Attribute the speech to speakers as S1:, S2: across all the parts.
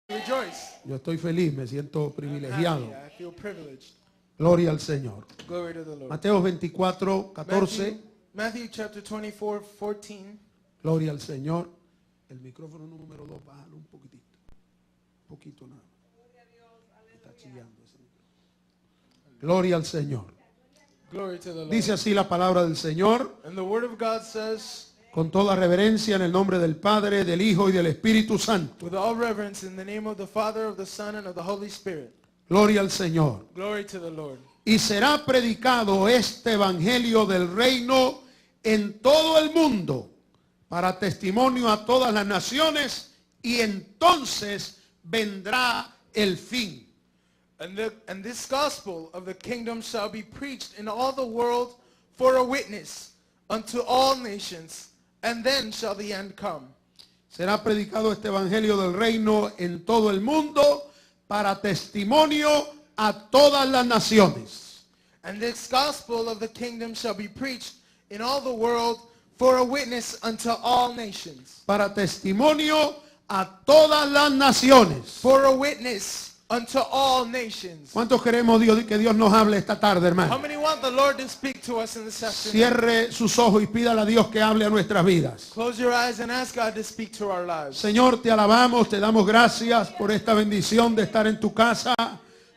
S1: rejoice.
S2: Yo estoy feliz, me siento
S1: I'm
S2: privilegiado.
S1: happy. I feel privileged.
S2: Gloria al Señor.
S1: Glory to the Lord.
S2: Mateo 24, 14.
S1: Matthew chapter 24, 14.
S2: Gloria al Señor. El micrófono número 2, bájalo un poquitito. Un poquito nada. Está chillando ese micrófono. Gloria al Señor.
S1: Glory to the Lord.
S2: Dice así la palabra del Señor.
S1: And the word of God says,
S2: Con toda reverencia en el nombre del Padre, del Hijo y del Espíritu Santo.
S1: with all reverence, in the name of the Father, of the Son, and of the Holy Spirit.
S2: Gloria al Señor.
S1: Glory to the Lord.
S2: Y será predicado este evangelio del reino en todo el mundo para testimonio a todas las naciones, y entonces vendrá el fin.
S1: And this gospel of the kingdom shall be preached in all the world for a witness unto all nations, and then shall the end come.
S2: Será predicado este evangelio del reino en todo el mundo para testimonio a todas las naciones.
S1: And this gospel of the kingdom shall be preached in all the world for a witness unto all nations.
S2: Para testimonio a todas las naciones.
S1: For a witness unto all nations.
S2: ¿Cuántos queremos que Dios nos hable esta tarde,
S1: How
S2: hermano?
S1: many want the Lord to speak to us in this afternoon?
S2: Cierre sus ojos y pídale a Dios que hable a nuestras vidas.
S1: Close your eyes and ask God to speak to our lives.
S2: Señor, te alabamos, te damos gracias por esta bendición de estar en tu casa,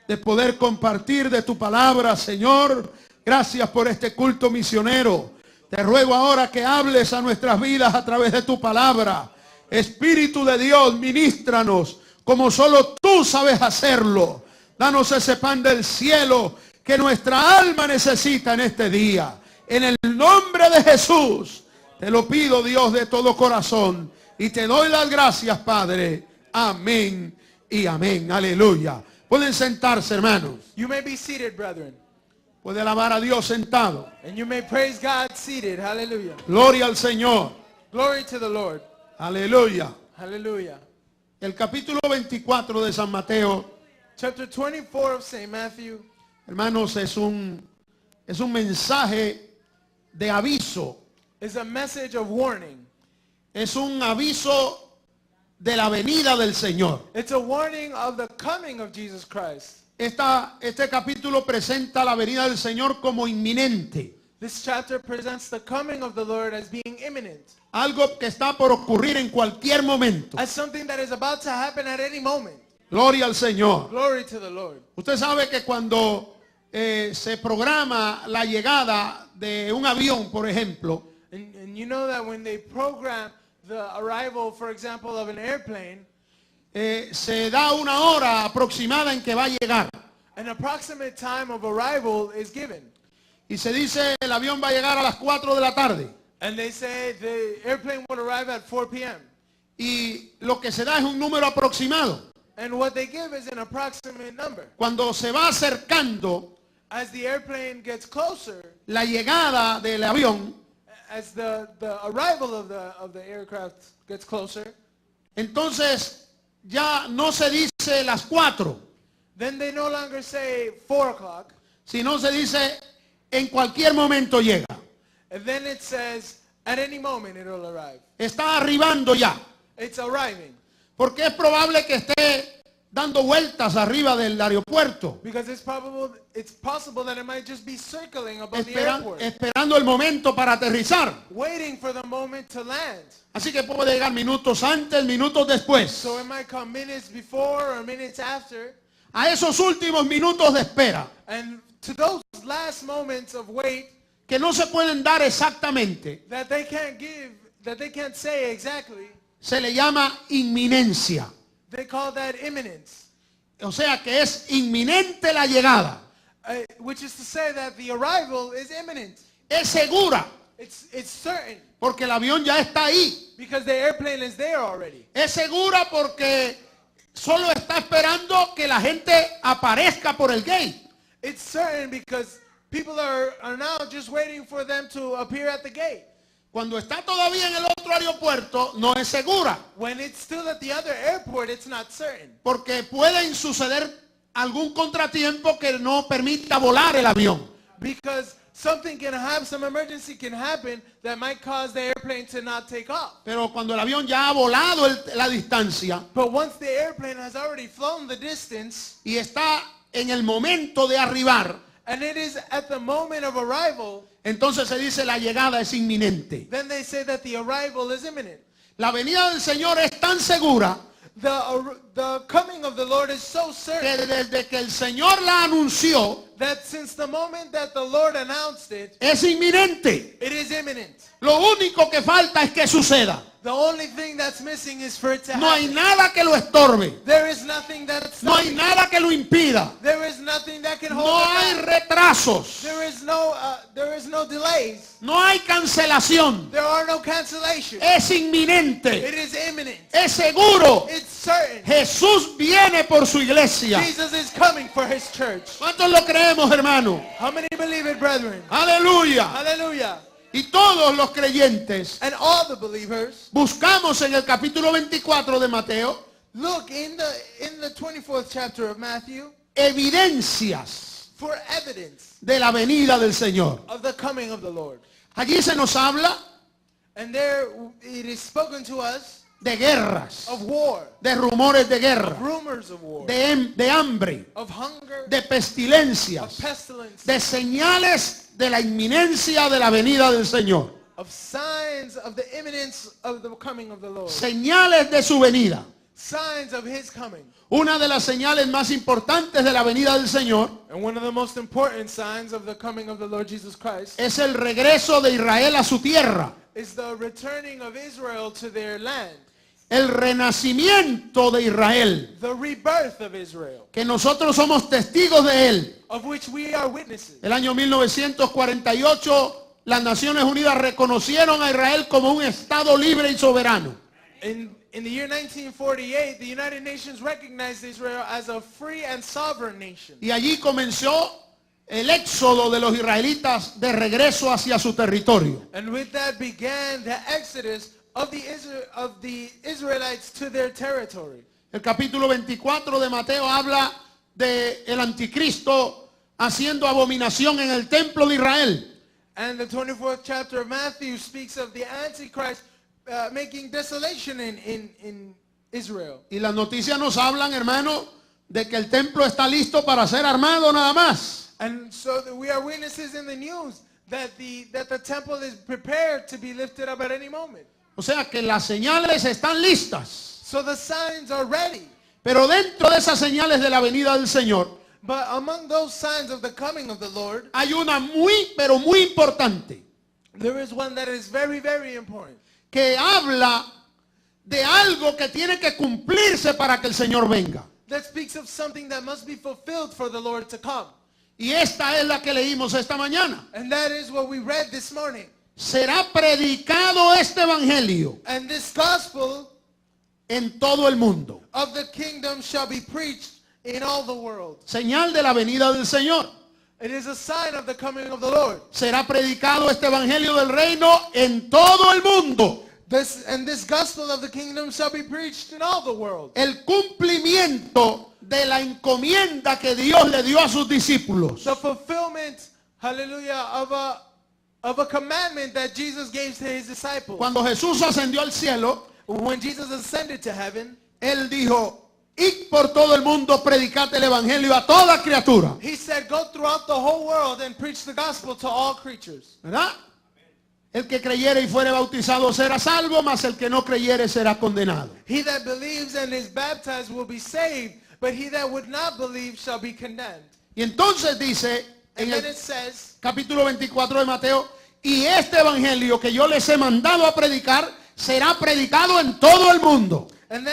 S2: de poder compartir de tu palabra, Señor. Gracias por este culto misionero. Te ruego ahora que hables a nuestras vidas a través de tu palabra. Espíritu de Dios, ministranos como solo tú sabes hacerlo. Danos ese pan del cielo que nuestra alma necesita en este día. En el nombre de Jesús, te lo pido, Dios, de todo corazón. Y te doy las gracias, Padre. Amén y amén. Aleluya. Pueden sentarse, hermanos.
S1: You may be seated, brethren.
S2: Puede alabar a Dios sentado.
S1: And you may praise God seated. Hallelujah.
S2: Gloria al Señor.
S1: Glory to the Lord.
S2: Aleluya.
S1: Hallelujah.
S2: El capítulo 24 de San Mateo,
S1: Chapter 24 of St. Matthew,
S2: hermanos, es un mensaje de aviso.
S1: is a message of warning.
S2: Es un aviso de la venida del Señor.
S1: It's a warning of the coming of Jesus Christ.
S2: Este capítulo presenta la venida del Señor como inminente.
S1: This chapter presents the coming of the Lord as being imminent,
S2: Algo que está por ocurrir en cualquier momento.
S1: as something that is about to happen at any moment.
S2: Gloria al Señor.
S1: Glory to the Lord.
S2: Usted sabe que cuando se programa la llegada de un avión, por ejemplo,
S1: And you know that when they program the arrival, for example, of an airplane,
S2: se da una hora aproximada en que va a llegar.
S1: an approximate time of arrival is given.
S2: Y se dice el avión va a llegar a las 4 de la tarde.
S1: And they say the airplane will arrive at 4 p.m.
S2: Y lo que se da es un número aproximado.
S1: And what they give is an approximate number.
S2: Cuando se va acercando
S1: As the airplane gets closer,
S2: la llegada del avión,
S1: as the arrival of the aircraft gets closer,
S2: entonces ya no se dice las 4,
S1: then they no longer say 4 o'clock,
S2: sino se dice en cualquier momento llega.
S1: and then it says at any moment it will arrive.
S2: Está arribando ya.
S1: It's arriving.
S2: Porque es probable que esté dando vueltas arriba del aeropuerto,
S1: Because it's possible that it might just be circling above the airport,
S2: esperando el momento para aterrizar.
S1: waiting for the moment to land.
S2: Así que puede llegar minutos antes, minutos después.
S1: So it might come minutes before or minutes after.
S2: A esos últimos minutos de espera,
S1: And to those last moments of wait
S2: que no se pueden dar exactamente,
S1: that they can't give, that they can't say exactly,
S2: se le llama inminencia.
S1: they call that imminence.
S2: O sea que es inminente la llegada.
S1: Which is to say that the arrival is imminent.
S2: Es segura,
S1: It's certain
S2: porque el avión ya está ahí.
S1: because the airplane is there already.
S2: Es segura porque solo está esperando que la gente aparezca por el gate.
S1: It's certain because people are now just waiting for them to appear at the gate.
S2: Cuando está todavía en el otro aeropuerto, no es segura,
S1: When it's still at the other airport, it's not certain.
S2: porque pueden suceder algún contratiempo que no permita volar el avión.
S1: Because something can happen, some emergency can happen that might cause the airplane to not take off.
S2: Pero cuando el avión ya ha volado la distancia
S1: But once the airplane has already flown the distance,
S2: y está en el momento de arribar,
S1: and it is at the moment of arrival,
S2: entonces se dice la llegada es inminente.
S1: then they say that the arrival is imminent.
S2: La venida del Señor es tan segura
S1: The coming of the Lord is so
S2: que
S1: certain
S2: desde que el Señor la anunció
S1: that since the moment that the Lord announced it,
S2: es inminente.
S1: it is imminent.
S2: Lo único que falta es que suceda.
S1: The only thing that's missing is for it to
S2: No hay
S1: happen.
S2: nada que lo estorbe.
S1: There is nothing that's
S2: No hay nada que lo impida.
S1: There is nothing that can hold
S2: No
S1: it
S2: hay
S1: back.
S2: retrasos.
S1: There is no delays.
S2: No hay cancelación.
S1: There are no cancellations.
S2: Es inminente.
S1: It is imminent.
S2: Es seguro.
S1: It's certain.
S2: Jesús viene por su iglesia.
S1: Jesus is coming for his church.
S2: ¿Cuántos lo creemos, hermano?
S1: How many believe it, brethren?
S2: Aleluya.
S1: Hallelujah.
S2: Y todos los creyentes
S1: And all the believers,
S2: buscamos en el capítulo 24 de Mateo
S1: look in the 24th chapter of Matthew
S2: evidencias
S1: for evidence
S2: de la venida del Señor.
S1: of the coming of the Lord.
S2: Allí se nos habla
S1: And there it is spoken to us
S2: de guerras,
S1: of war,
S2: de rumores de guerra,
S1: rumors of war,
S2: de hambre,
S1: of hunger,
S2: de
S1: of
S2: pestilencias,
S1: pestilence,
S2: de señales de la inminencia de la venida del Señor.
S1: of signs of the imminence of the coming of the Lord.
S2: Señales de su venida.
S1: Signs of his coming.
S2: Una de las señales más importantes de la venida del Señor
S1: And one of the most important signs of the coming of the Lord Jesus Christ
S2: es el regreso de Israel a su tierra,
S1: is the returning of Israel to their land.
S2: el renacimiento de Israel,
S1: The rebirth of Israel,
S2: que nosotros somos testigos de él.
S1: of which we are witnesses.
S2: El año 1948 las Naciones Unidas reconocieron a Israel como un estado libre y soberano.
S1: In the year 1948, the United Nations recognized Israel as a free and sovereign nation.
S2: Y allí comenzó el éxodo de los israelitas de regreso hacia su territorio.
S1: And with that began the exodus of the Israelites to their territory.
S2: El capítulo 24 de Mateo habla de el anticristo haciendo abominación en el templo de Israel.
S1: And the 24th chapter of Matthew speaks of the Antichrist making desolation in Israel.
S2: Y las noticias nos hablan, hermano, de que el templo está listo para ser armado nada más.
S1: And so we are witnesses in the news that the temple is prepared to be lifted up at any moment.
S2: O sea que las señales están listas.
S1: So the signs are ready.
S2: Pero dentro de esas señales de la venida del Señor
S1: But among those signs of the coming of the Lord,
S2: hay una pero muy importante,
S1: there is one that is very, very important.
S2: que habla de algo que tiene que cumplirse para que el Señor venga.
S1: That speaks of something that must be fulfilled for the Lord to come.
S2: Y esta es la que leímos esta mañana.
S1: And that is what we read this morning.
S2: Será predicado este evangelio
S1: And this gospel
S2: en todo el mundo.
S1: of the kingdom shall be preached in all the world.
S2: Señal de la venida del Señor.
S1: It is a sign of the coming of the Lord.
S2: Será predicado este evangelio del reino en todo el mundo.
S1: This gospel of the kingdom shall be preached in all the world.
S2: El cumplimiento de la encomienda que Dios le dio a sus discípulos.
S1: The fulfillment, hallelujah, of a commandment that Jesus gave to his disciples.
S2: Cuando Jesús ascendió al cielo,
S1: When Jesus ascended to heaven,
S2: Él dijo, id por todo el mundo, predicad el evangelio a toda criatura.
S1: he said, go throughout the whole world and preach the gospel to all creatures.
S2: ¿Verdad? El que creyere y fuere bautizado será salvo, mas el que no creyere será condenado.
S1: He that believes and is baptized will be saved, but he that would not believe shall be condemned.
S2: Y entonces dice en
S1: And then
S2: el
S1: it says,
S2: capítulo 24 de Mateo, y este evangelio que yo les he mandado a predicar será predicado en todo el mundo.
S1: and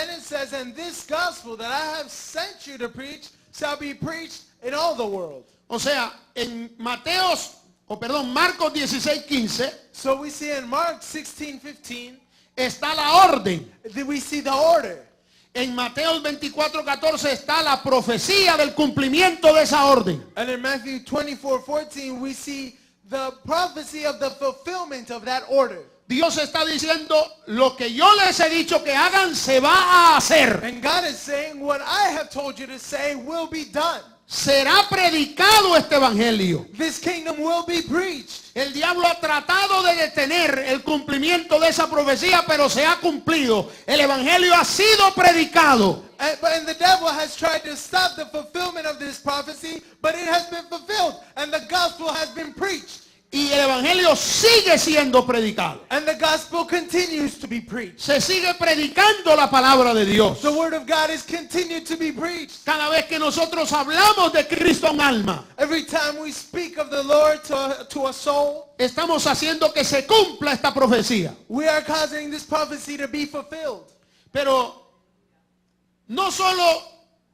S1: this gospel that I have sent you to preach shall be preached in all the world.
S2: O sea, en Marcos 16:15
S1: So we see in Mark 16:15,
S2: está la orden.
S1: we see the order.
S2: En Mateo 24:14 está la profecía del cumplimiento de esa orden.
S1: And in Matthew 24:14, we see the prophecy of the fulfillment of that order.
S2: Dios está diciendo, lo que yo les he dicho que hagan se va a hacer.
S1: And God is saying, what I have told you to say will be done.
S2: será predicado este evangelio.
S1: This kingdom will be preached.
S2: El diablo ha tratado de detener el cumplimiento de esa profecía, pero se ha cumplido. El evangelio ha sido predicado.
S1: And the devil has tried to stop the fulfillment of this prophecy, but it has been fulfilled, and the gospel has been preached.
S2: Y el evangelio sigue siendo predicado.
S1: And the gospel continues to be preached.
S2: Se sigue predicando la palabra de Dios.
S1: The word of God is continued to be preached.
S2: Cada vez que nosotros hablamos de Cristo a un alma,
S1: Every time we speak of the Lord to a soul,
S2: estamos haciendo que se cumpla esta profecía.
S1: we are causing this prophecy to be fulfilled.
S2: Pero no solo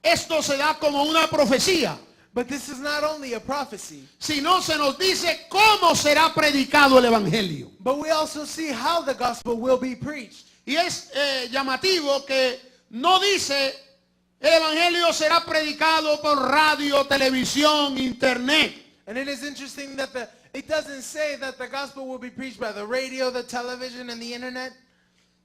S2: esto se da como una profecía,
S1: But this is not only a prophecy,
S2: sino se nos dice cómo será predicado el evangelio.
S1: but we also see how the gospel will be preached.
S2: Y es llamativo que no dice el evangelio será predicado por radio, televisión, internet.
S1: And it is interesting that it doesn't say that the gospel will be preached by the radio, the television, and the internet.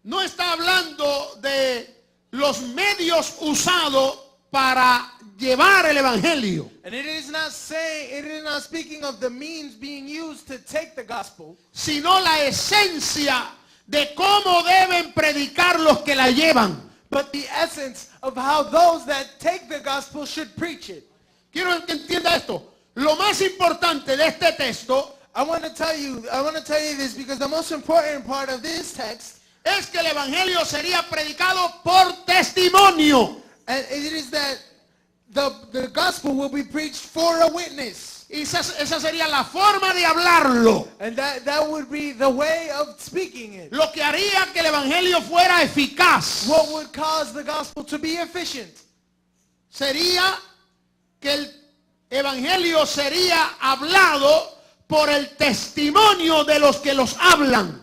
S2: No está hablando de los medios usados para llevar el evangelio,
S1: And it is not speaking of the means being used to take the gospel,
S2: sino la esencia de cómo deben predicar los que la llevan.
S1: but the essence of how those that take the gospel should preach it.
S2: Quiero que entienda esto. Lo más importante de este texto
S1: I want to tell you this because the most important part of this text,
S2: es que el evangelio sería predicado por testimonio.
S1: and it is that the gospel will be preached for a witness.
S2: Y esa sería la forma de hablarlo.
S1: And that would be the way of speaking it.
S2: Lo que haría que el evangelio fuera eficaz
S1: What would cause the gospel to be efficient
S2: sería que el evangelio sería hablado por el testimonio de los que los hablan.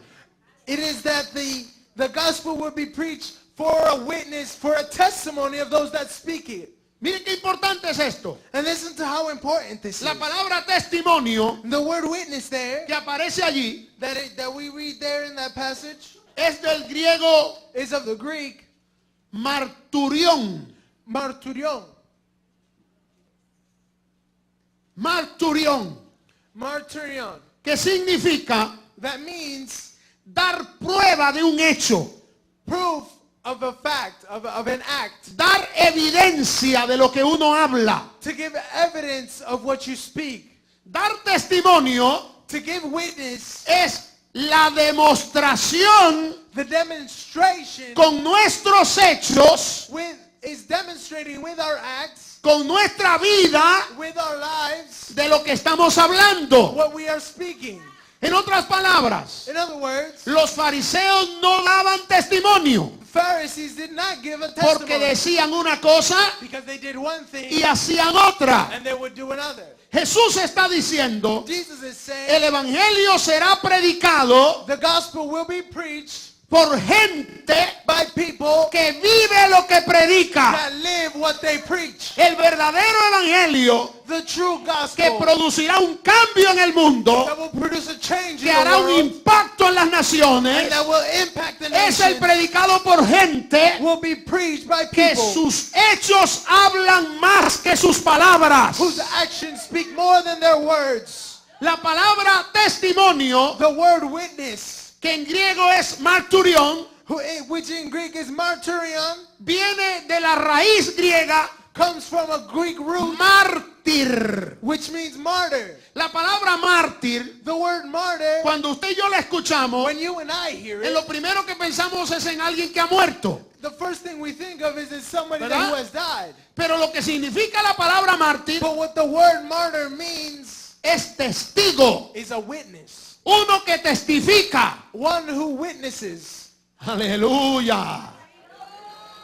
S1: it is that the gospel would be preached for a witness, for a testimony of those that speak it.
S2: Miren qué importante es esto.
S1: And listen to how important this
S2: La
S1: is.
S2: palabra testimonio
S1: The word witness there,
S2: que aparece allí
S1: that we read there in that passage,
S2: es del griego
S1: is of the Greek
S2: marturión.
S1: marturion.
S2: Marturión,
S1: Marturion.
S2: que significa
S1: That means
S2: dar prueba de un hecho,
S1: proof of a fact, of an act.
S2: dar evidencia de lo que uno habla.
S1: To give evidence of what you speak.
S2: Dar testimonio
S1: To give witness,
S2: es la demostración
S1: the demonstration
S2: con nuestros hechos,
S1: is demonstrating with our acts,
S2: con nuestra vida,
S1: with our lives,
S2: de lo que estamos hablando.
S1: what we are speaking.
S2: En otras palabras,
S1: In other words,
S2: los fariseos no daban testimonio
S1: Pharisees did not give a
S2: porque
S1: testimony
S2: decían una cosa
S1: because they did one thing
S2: y hacían otra.
S1: and they would do another.
S2: Jesús está diciendo,
S1: Jesus is saying
S2: el evangelio será predicado
S1: the gospel will be preached
S2: por gente
S1: by people
S2: que vive lo que predica.
S1: that live what they preach.
S2: El verdadero evangelio
S1: The true
S2: que
S1: gospel
S2: producirá un cambio en el mundo,
S1: that will produce a change
S2: que
S1: in the
S2: hará un
S1: world
S2: impacto en las naciones,
S1: and that will impact the
S2: es el
S1: nation
S2: predicado por gente
S1: will be preached by
S2: que
S1: people
S2: sus hechos hablan más que sus palabras.
S1: whose actions speak more than their words.
S2: La palabra testimonio,
S1: The word witness,
S2: que en griego es marturión,
S1: which in Greek is martyrion,
S2: viene de la raíz griega
S1: comes from a Greek root
S2: mártir.
S1: which means martyr.
S2: La palabra mártir,
S1: The word martyr,
S2: cuando usted y yo la escuchamos,
S1: when you and I hear
S2: en
S1: it,
S2: lo primero que pensamos es en alguien que ha muerto.
S1: the first thing we think of is somebody
S2: ¿Verdad?
S1: who has died.
S2: Pero lo que significa la palabra mártir
S1: But what the word martyr means
S2: es testigo,
S1: is a witness.
S2: uno que testifica.
S1: One who witnesses.
S2: Aleluya.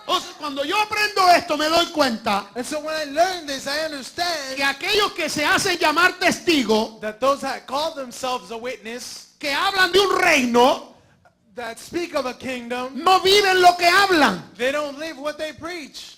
S2: O sea, cuando yo aprendo esto me doy cuenta
S1: And so when I learn this, I understand
S2: que aquellos que se hacen llamar testigo,
S1: that those that call themselves a witness,
S2: que hablan de un reino,
S1: that speak of a kingdom,
S2: no viven lo que hablan.
S1: they don't live what they preach.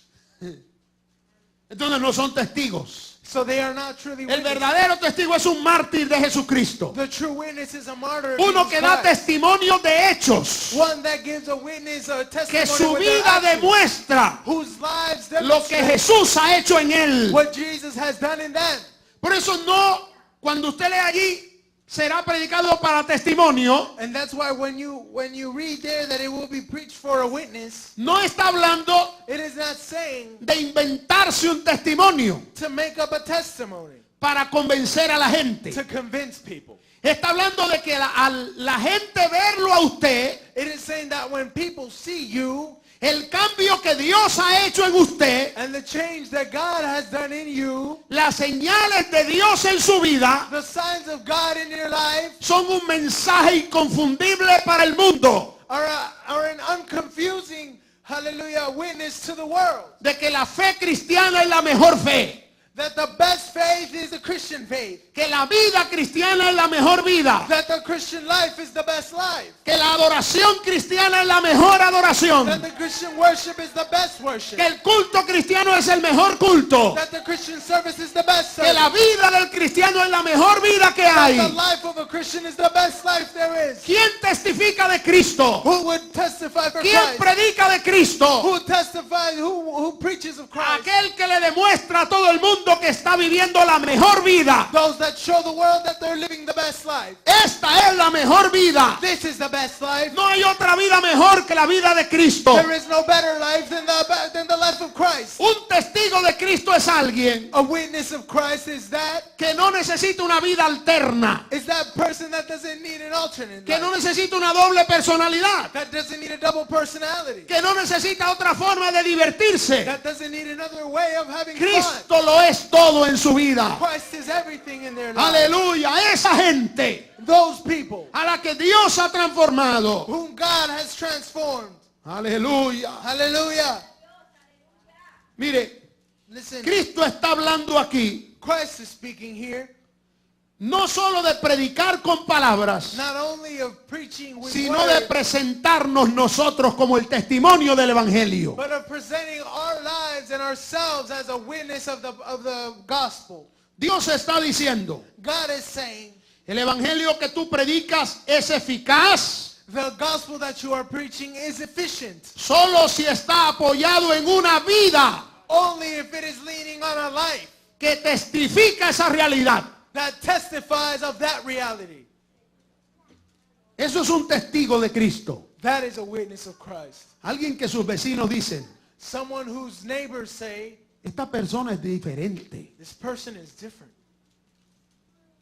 S2: Entonces no son testigos.
S1: So they are not truly
S2: El
S1: witnesses.
S2: verdadero testigo es un mártir de Jesucristo.
S1: The true witness is a martyr of
S2: Uno
S1: Jesus
S2: que da
S1: Christ.
S2: testimonio de hechos.
S1: One that gives a witness, a
S2: Que
S1: testimony
S2: su
S1: with their
S2: vida
S1: actions,
S2: demuestra
S1: whose lives
S2: lo que
S1: demonstrate
S2: Jesús ha hecho en él.
S1: what Jesus has done in them.
S2: Por eso no, cuando usted lee allí, será predicado para testimonio.
S1: And that's why when you read there that it will be preached for a witness,
S2: No está hablando
S1: it is not saying
S2: de inventarse un testimonio
S1: to make up a testimony
S2: para convencer a la gente.
S1: to convince people.
S2: Está hablando de que al la gente verlo a usted,
S1: It is saying that when people see you
S2: el cambio que Dios ha hecho en usted,
S1: and the change that God has done in you,
S2: las señales de Dios en su vida,
S1: the signs of God in your life
S2: son un mensaje inconfundible para el mundo.
S1: are an unconfusing, hallelujah, witness to the world.
S2: De que la fe cristiana es la mejor fe.
S1: That the best faith is the Christian faith.
S2: Que la vida cristiana es la mejor vida.
S1: That the Christian life is the best life.
S2: Que la adoración cristiana es la mejor
S1: That
S2: adoración.
S1: the Christian worship is the best worship.
S2: Que el culto cristiano es el mejor culto.
S1: That the Christian service is the best
S2: Que
S1: service.
S2: la vida del cristiano es la mejor vida que
S1: That
S2: hay.
S1: the life of a Christian is the best life there is.
S2: ¿Quién testifica de Cristo?
S1: Who would testify for
S2: ¿Quién
S1: Christ?
S2: predica de Cristo?
S1: Who testifies, who preaches of Christ?
S2: Aquel que le demuestra a todo el mundo que está viviendo la mejor vida.
S1: Those that show the world that they're living the best life.
S2: Esta es la mejor vida.
S1: This is the best life.
S2: No hay otra vida mejor que la vida de Cristo.
S1: There is no better life than the life of Christ.
S2: Un testigo de Cristo es alguien
S1: A witness of Christ is that
S2: que no necesita una vida alterna,
S1: person that doesn't need an alternate
S2: que no
S1: life,
S2: necesita una doble personalidad,
S1: that doesn't need a double personality,
S2: que no necesita otra forma de divertirse.
S1: that doesn't need another way of having fun.
S2: Cristo lo es todo en su vida.
S1: Christ is everything in their life.
S2: Aleluya. Esa gente
S1: Those people
S2: a la que Dios ha transformado.
S1: whom God has transformed.
S2: Aleluya.
S1: Hallelujah.
S2: Mire,
S1: Listen,
S2: Cristo está hablando aquí
S1: Christ is speaking here,
S2: no solo de predicar con palabras,
S1: not only of preaching with
S2: sino de
S1: words,
S2: presentarnos nosotros como el testimonio del Evangelio.
S1: but of presenting our lives and ourselves as a witness of the gospel.
S2: Dios está diciendo,
S1: God is saying,
S2: el Evangelio que tú predicas es eficaz
S1: the gospel that you are preaching is efficient
S2: solo si está apoyado en una vida
S1: only if it is leaning on a life
S2: que testifica esa realidad.
S1: that testifies of that reality.
S2: Eso es un testigo de Cristo.
S1: That is a witness of Christ.
S2: Alguien que sus vecinos dicen,
S1: Someone whose neighbors say,
S2: esta persona es diferente.
S1: this person is different.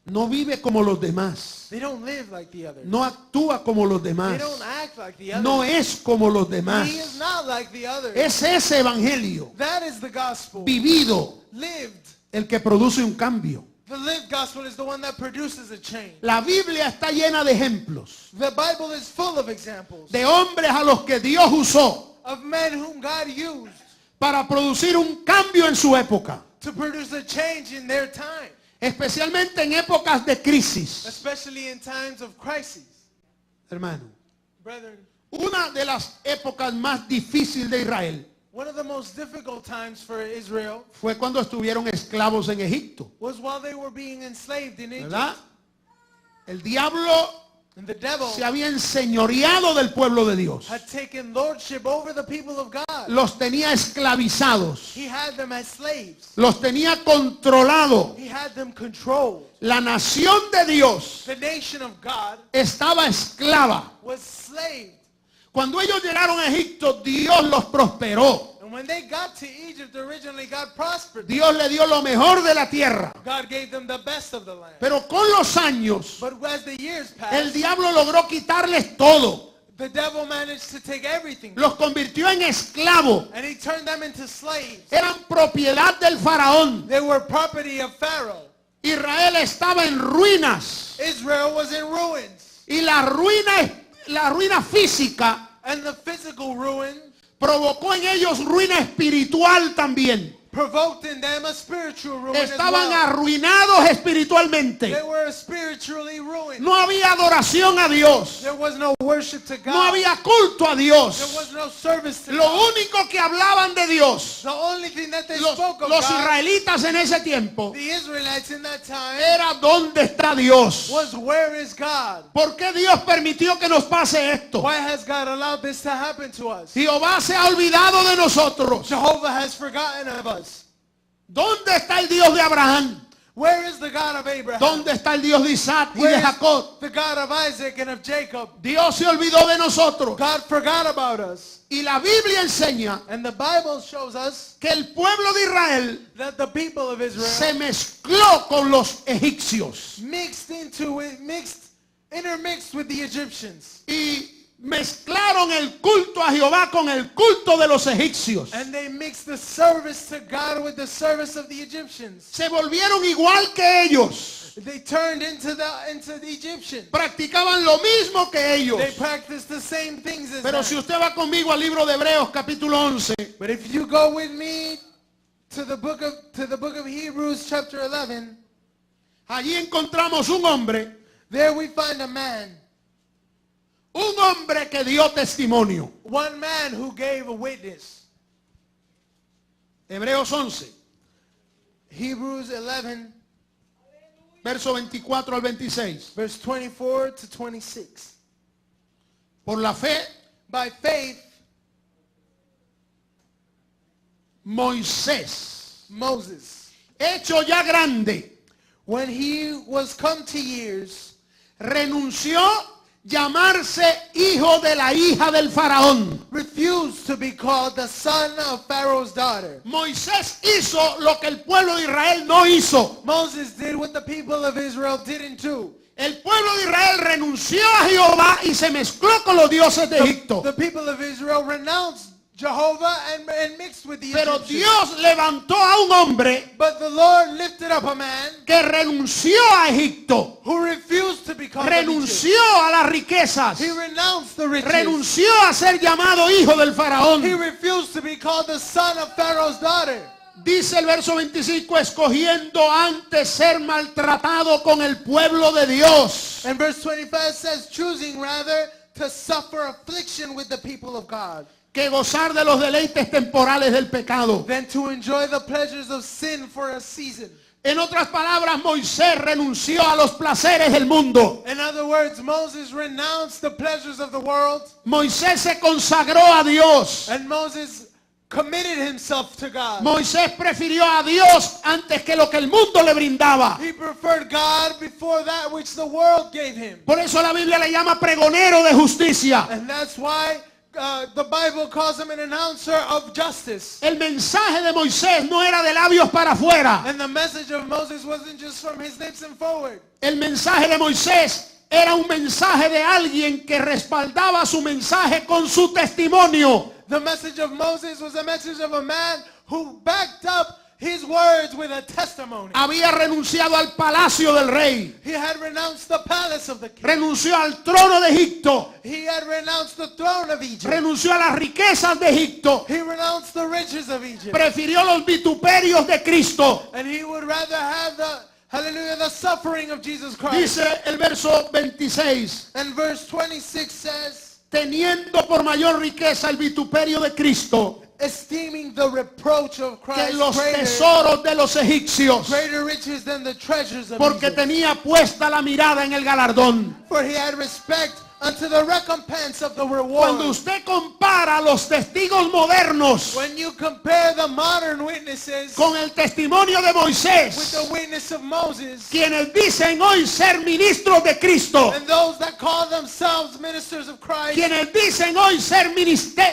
S2: No vive como los demás.
S1: They don't live like the others.
S2: No actúa como los
S1: They
S2: demás.
S1: don't act like the others.
S2: No es como los demás.
S1: He is not like the others.
S2: Es ese evangelio
S1: That is the gospel.
S2: vivido
S1: Lived.
S2: el que produce un cambio.
S1: The lived gospel is the one that produces a change.
S2: La Biblia está llena de ejemplos
S1: The Bible is full of examples
S2: de hombres a los que Dios usó
S1: of men whom God used
S2: para producir un cambio en su época,
S1: to produce a change in their time,
S2: especialmente en épocas de crisis.
S1: especially in times of crisis.
S2: Hermano,
S1: Brethren,
S2: una de las épocas más difíciles de Israel
S1: one of the most difficult times for Israel
S2: fue cuando estuvieron esclavos en Egipto,
S1: was while they were being enslaved in Egypt.
S2: ¿verdad? El diablo
S1: And the devil
S2: se había enseñoreado del pueblo de Dios.
S1: had taken lordship over the people of God.
S2: Los tenía esclavizados.
S1: He had them as slaves.
S2: Los tenía controlados.
S1: He had them controlled.
S2: La nación de Dios
S1: The nation of God
S2: estaba esclava.
S1: was slaved.
S2: Cuando ellos llegaron a Egipto, Dios los prosperó.
S1: And when they got to Egypt, originally God prospered them.
S2: Dios le dio lo mejor de la tierra.
S1: God gave them the best of the land.
S2: Pero con los años,
S1: But as the years
S2: el
S1: passed,
S2: diablo logró quitarles todo.
S1: the devil managed to take everything.
S2: Los convirtió en esclavos.
S1: And he turned them into slaves.
S2: Eran propiedad del faraón.
S1: They were property of Pharaoh.
S2: Israel estaba en ruinas.
S1: Israel was in ruins.
S2: Y la ruina física
S1: And the physical ruin
S2: provocó en ellos ruina espiritual también.
S1: provoked in them a spiritual ruin as
S2: Estaban
S1: well.
S2: arruinados espiritualmente.
S1: They were spiritually ruined.
S2: No había adoración a Dios.
S1: There was no worship to God.
S2: No había culto a
S1: There
S2: Dios.
S1: was no service to
S2: Lo
S1: God.
S2: único que hablaban de Dios Dios,
S1: The only thing that they
S2: los
S1: spoke of God,
S2: israelitas en ese tiempo,
S1: the Israelites in that time,
S2: era ¿dónde está Dios?
S1: was where is God?
S2: ¿Por qué Dios permitió que nos pase esto?
S1: Why has God allowed this to happen to us?
S2: Jehová se ha olvidado de nosotros.
S1: Jehovah has forgotten of us.
S2: ¿Dónde está el Dios de Abraham?
S1: Where is the God of Abraham?
S2: ¿Dónde está el Dios de Isaac y
S1: Where
S2: de
S1: is
S2: Jacob?
S1: the God of Isaac and of Jacob?
S2: Dios se olvidó de nosotros.
S1: God forgot about us.
S2: Y la Biblia enseña
S1: And the Bible shows us
S2: que el pueblo de Israel
S1: that the people of Israel
S2: se mezcló con los egipcios.
S1: intermixed with the Egyptians.
S2: Y mezclaron el culto a Jehová con el culto de los egipcios.
S1: And they mixed the service to God with the service of the Egyptians.
S2: Se volvieron igual que ellos.
S1: They turned into the Egyptians.
S2: Practicaban lo mismo que ellos.
S1: They practiced the same things as
S2: Pero
S1: them.
S2: si usted va conmigo al libro de Hebreos capítulo 11,
S1: But if you go with me to the book of Hebrews chapter 11,
S2: allí encontramos un hombre
S1: there we find a man,
S2: que dio testimonio.
S1: one man who gave a witness.
S2: Hebreos 11,
S1: Hebrews 11,
S2: verso 24 al 26.
S1: verse 24 to 26.
S2: Por la fe,
S1: By faith,
S2: Moisés,
S1: Moses,
S2: hecho ya grande,
S1: when he was come to years,
S2: renunció llamarse hijo de la hija del faraón.
S1: refused to be called the son of Pharaoh's daughter.
S2: Moisés hizo lo que el pueblo de Israel no hizo.
S1: Moses did what the people of Israel didn't do.
S2: El pueblo de Israel renunció a Jehová y se mezcló con los dioses de Egipto.
S1: The people of Israel renounced Jehovah and mixed with the
S2: Pero
S1: Egyptians.
S2: Dios levantó a un hombre
S1: But the Lord lifted up a man
S2: que renunció a Egipto,
S1: who refused to become an Egyptian.
S2: renunció a las riquezas,
S1: He renounced the riches.
S2: renunció a ser llamado hijo del
S1: He
S2: faraón.
S1: refused to be called the son of Pharaoh's daughter.
S2: Dice el verso 25, escogiendo antes ser maltratado con el pueblo de Dios.
S1: And verse 25 says, choosing rather to suffer affliction with the people of God
S2: Que gozar de los deleites temporales del pecado.
S1: than to enjoy the pleasures of sin for a season.
S2: En otras palabras, Moisés renunció a los placeres del mundo.
S1: In other words, Moses renounced the pleasures of the world,
S2: Moisés se consagró a Dios.
S1: and Moses committed himself to God.
S2: Moisés prefirió a Dios antes que lo que el mundo le brindaba.
S1: He preferred God before that which the world gave him.
S2: Por eso la Biblia le llama pregonero de justicia.
S1: And that's why the Bible calls him an announcer of justice.
S2: El mensaje de Moisés no era de labios para afuera.
S1: And the message of Moses wasn't just from his lips and forward.
S2: El mensaje de Moisés era un mensaje de alguien que respaldaba su mensaje con su testimonio.
S1: The message of Moses was a message of a man who backed up his words with a testimony.
S2: Había renunciado al palacio del rey.
S1: He had renounced the palace of the king.
S2: Renunció al trono de Egipto.
S1: He had renounced the throne of Egypt.
S2: Renunció a las riquezas de Egipto.
S1: He renounced the riches of Egypt.
S2: Prefirió los vituperios de Cristo.
S1: And he would rather have the suffering of Jesus Christ.
S2: Dice el verso 26.
S1: And verse 26 says,
S2: Teniendo por mayor riqueza el vituperio de Cristo
S1: esteeming the reproach of
S2: que
S1: Christ
S2: los tesoros de los egipcios.
S1: greater riches than the treasures of
S2: Porque
S1: Egypt.
S2: tenía puesta la mirada en el galardón.
S1: For he had respect unto the recompense of the
S2: Cuando
S1: reward.
S2: usted compara los testigos modernos
S1: When you compare the modern witnesses
S2: con el testimonio de
S1: with
S2: Moisés,
S1: the witness of Moses,
S2: quienes dicen hoy ser ministros de Cristo,
S1: and those that call themselves ministers of Christ,
S2: quienes dicen hoy ser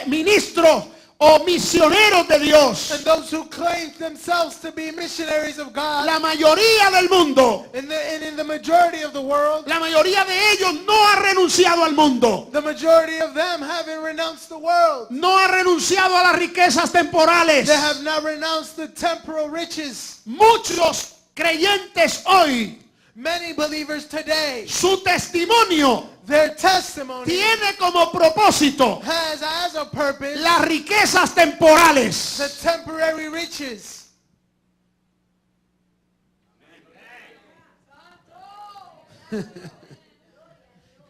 S2: ministros o misioneros de Dios,
S1: and those who claim themselves to be missionaries of God,
S2: la mayoría del mundo,
S1: in the majority of the world,
S2: la mayoría de ellos no ha renunciado al mundo,
S1: the majority of them haven't renounced the world.
S2: no ha renunciado a las riquezas temporales.
S1: They have not renounced the temporal riches.
S2: Muchos creyentes hoy,
S1: Many believers today,
S2: su testimonio
S1: their testimony
S2: tiene como propósito
S1: has as a purpose
S2: las riquezas temporales.
S1: the temporary riches.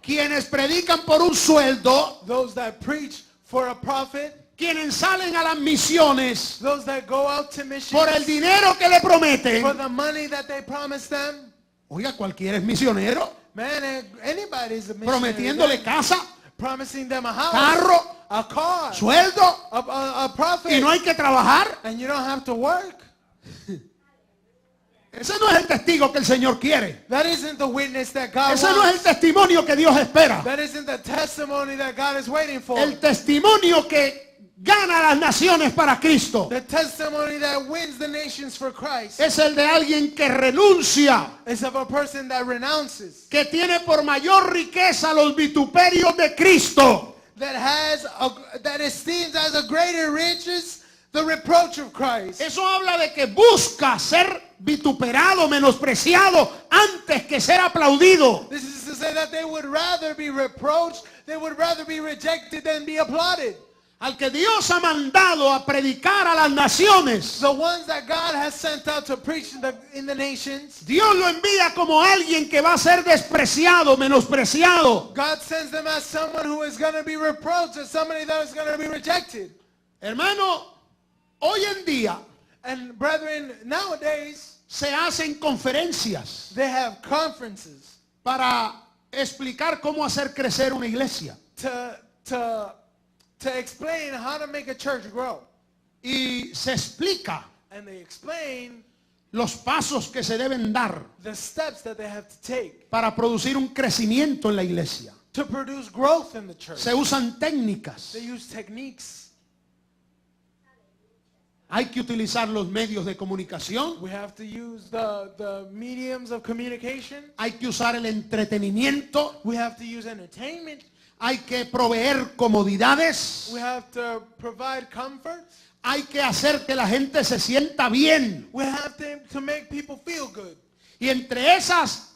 S2: Quienes predican por un sueldo,
S1: Those that preach for a profit,
S2: quienes salen a las misiones
S1: those that go out to missions
S2: por el dinero que le prometen.
S1: for the money that they promise them.
S2: Oiga, cualquiera es misionero,
S1: Man, anybody's a missionary.
S2: prometiéndole casa,
S1: Promising them a house,
S2: carro,
S1: a car,
S2: sueldo,
S1: a profit,
S2: y no hay que trabajar.
S1: and you don't have to work.
S2: Ese no es el testigo que el Señor quiere.
S1: That isn't the witness that God
S2: Ese no es el
S1: wants.
S2: testimonio que Dios espera.
S1: That isn't the testimony that God is waiting for.
S2: El testimonio que gana las naciones para Cristo
S1: The testimony that wins the nations for Christ
S2: es el de alguien que renuncia,
S1: is of a person that renounces,
S2: que tiene por mayor riqueza los vituperios de Cristo.
S1: that esteems as a greater riches the reproach of Christ.
S2: Eso habla de que busca ser vituperado, menospreciado, antes que ser aplaudido.
S1: This is to say that they would rather be reproached, they would rather be rejected than be applauded.
S2: Al que Dios ha mandado a predicar a las naciones,
S1: The ones that God has sent out to preach in the nations,
S2: Dios lo envía como alguien que va a ser despreciado, menospreciado.
S1: God sends them as someone who is going to be reproached, as somebody that is going to be rejected.
S2: Hermano, hoy en día
S1: And brethren, nowadays,
S2: se hacen conferencias
S1: they have conferences
S2: para explicar cómo hacer crecer una iglesia.
S1: to explain how to make a church grow.
S2: Y se explica
S1: And they explain
S2: los pasos que se deben dar
S1: the steps that they have to take
S2: para producir un crecimiento en la iglesia.
S1: to produce growth in the church.
S2: Se usan técnicas.
S1: They use techniques.
S2: Hay que utilizar los medios de comunicación.
S1: We have to use the mediums of communication.
S2: Hay que usar el entretenimiento.
S1: We have to use entertainment.
S2: Hay que proveer comodidades.
S1: We have to provide comfort.
S2: Hay que hacer que la gente se sienta bien.
S1: We have to make people feel good.
S2: Y entre esas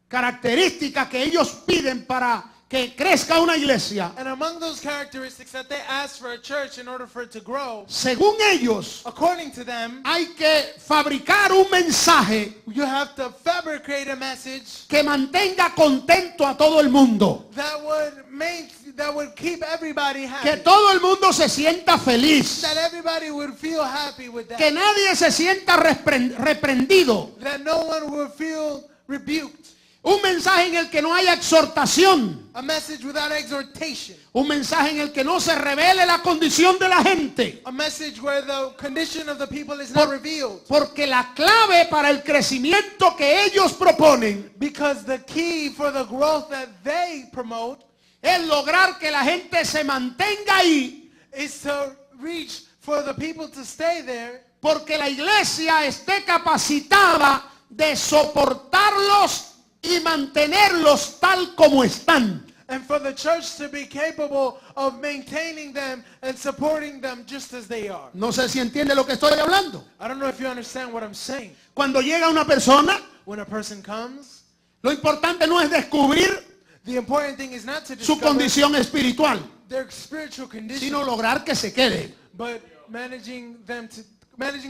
S2: características que ellos piden para que crezca una iglesia,
S1: And among those characteristics that they ask for a church in order for it to grow,
S2: según ellos,
S1: according to them,
S2: hay que fabricar un mensaje
S1: you have to fabricate a message
S2: que mantenga contento a todo el mundo.
S1: that would keep everybody happy.
S2: Que todo el mundo se sienta feliz.
S1: That everybody would feel happy with that.
S2: Que nadie se sienta reprendido.
S1: That no one would feel rebuked.
S2: Un mensaje en el que no haya exhortación.
S1: A message without exhortation.
S2: Un mensaje en el que no se revele la condición de la gente.
S1: A message where the condition of the people is not revealed.
S2: Porque la clave para el crecimiento que ellos proponen
S1: Because the key for the growth that they promote
S2: es lograr que la gente se mantenga ahí,
S1: is to reach for the people to stay there,
S2: porque la iglesia esté capacitada de soportarlos y mantenerlos tal como están.
S1: and for the church to be capable of maintaining them and supporting them just as they are.
S2: No sé si entiende lo que estoy hablando.
S1: I don't know if you understand what I'm saying.
S2: Cuando llega una persona,
S1: When a person comes,
S2: lo importante no es descubrir
S1: the important thing is not to
S2: su
S1: discover
S2: condición espiritual,
S1: their spiritual condition,
S2: sino lograr que se quede.
S1: but managing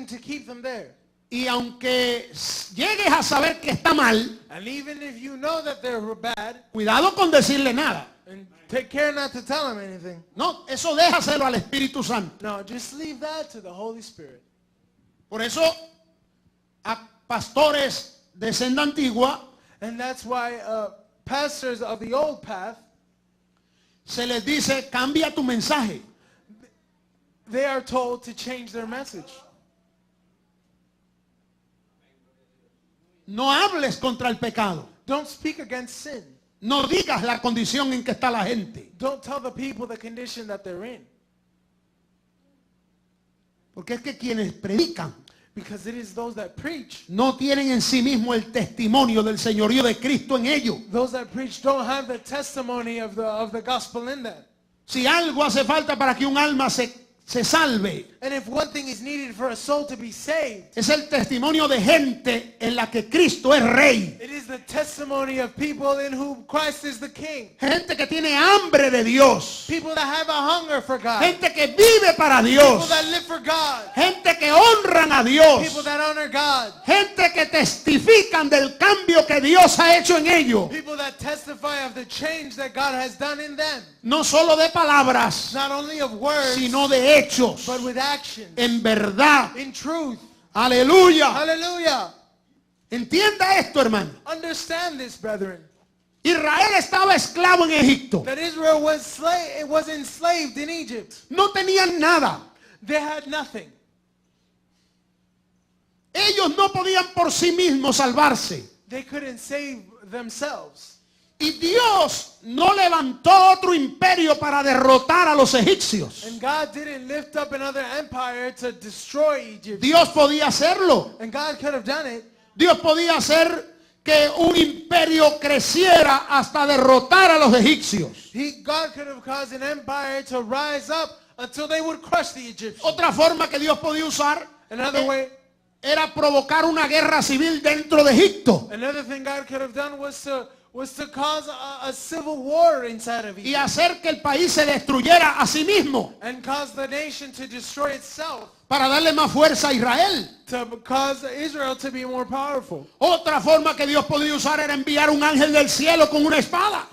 S1: to keep them there.
S2: Y aunque llegues a saber que está mal,
S1: And even if you know that they're bad,
S2: cuidado con decirle nada.
S1: and take care not to tell them anything.
S2: No, eso déjaselo al Espíritu Santo.
S1: No, just leave that to the Holy Spirit.
S2: Por eso a pastores de senda antigua
S1: And that's why pastors of the old path,
S2: se les dice, cambia tu mensaje.
S1: they are told to change their message.
S2: No hables contra el pecado.
S1: Don't speak against sin.
S2: No digas la condición en que está la gente.
S1: Don't tell the people the condition that they're in.
S2: Porque es que quienes predican
S1: Because it is those that preach.
S2: no tienen en sí mismo el testimonio del señorío de Cristo en ellos.
S1: Those that preach don't have the testimony of the gospel in them.
S2: Si algo hace falta para que un alma se se salve,
S1: And if one thing is needed for a soul to be saved,
S2: es el testimonio de gente en la que Cristo es rey.
S1: it is the testimony of people in whom Christ is the King.
S2: Gente que tiene hambre de Dios.
S1: People that have a hunger for God.
S2: Gente que vive para
S1: People
S2: Dios.
S1: that live for God.
S2: Gente que honran a Dios.
S1: People that honor God.
S2: Gente que testifican del cambio que Dios ha hecho en ellos.
S1: People that testify of the change that God has done in them.
S2: No solo de palabras,
S1: Not only of words,
S2: sino de hechos.
S1: but with actions.
S2: En verdad.
S1: In truth.
S2: Aleluya.
S1: Hallelujah.
S2: Entienda esto, hermano.
S1: Understand this, brethren.
S2: Israel estaba esclavo en Egipto.
S1: That Israel was enslaved in Egypt.
S2: No tenían nada.
S1: They had nothing.
S2: Ellos no podían por sí mismos salvarse.
S1: They couldn't save themselves.
S2: Y Dios no levantó otro imperio para derrotar a los egipcios.
S1: And God didn't lift up another empire to destroy Egypt.
S2: Dios podía hacerlo.
S1: And God could have done it.
S2: Dios podía hacer que un imperio creciera hasta derrotar a los egipcios.
S1: God could have caused an empire to rise up until they would crush the Egyptians.
S2: Otra forma que Dios podía usar
S1: Another way,
S2: era provocar una guerra civil dentro de Egipto
S1: another thing God could have done was to cause a civil war inside of
S2: y
S1: Egypt.
S2: hacer que el país se destruyera a sí mismo
S1: And cause the nation to destroy itself.
S2: para darle más fuerza a Israel.
S1: To cause Israel to be more powerful.
S2: Otra forma que Dios podía usar era enviar un ángel del cielo con una espada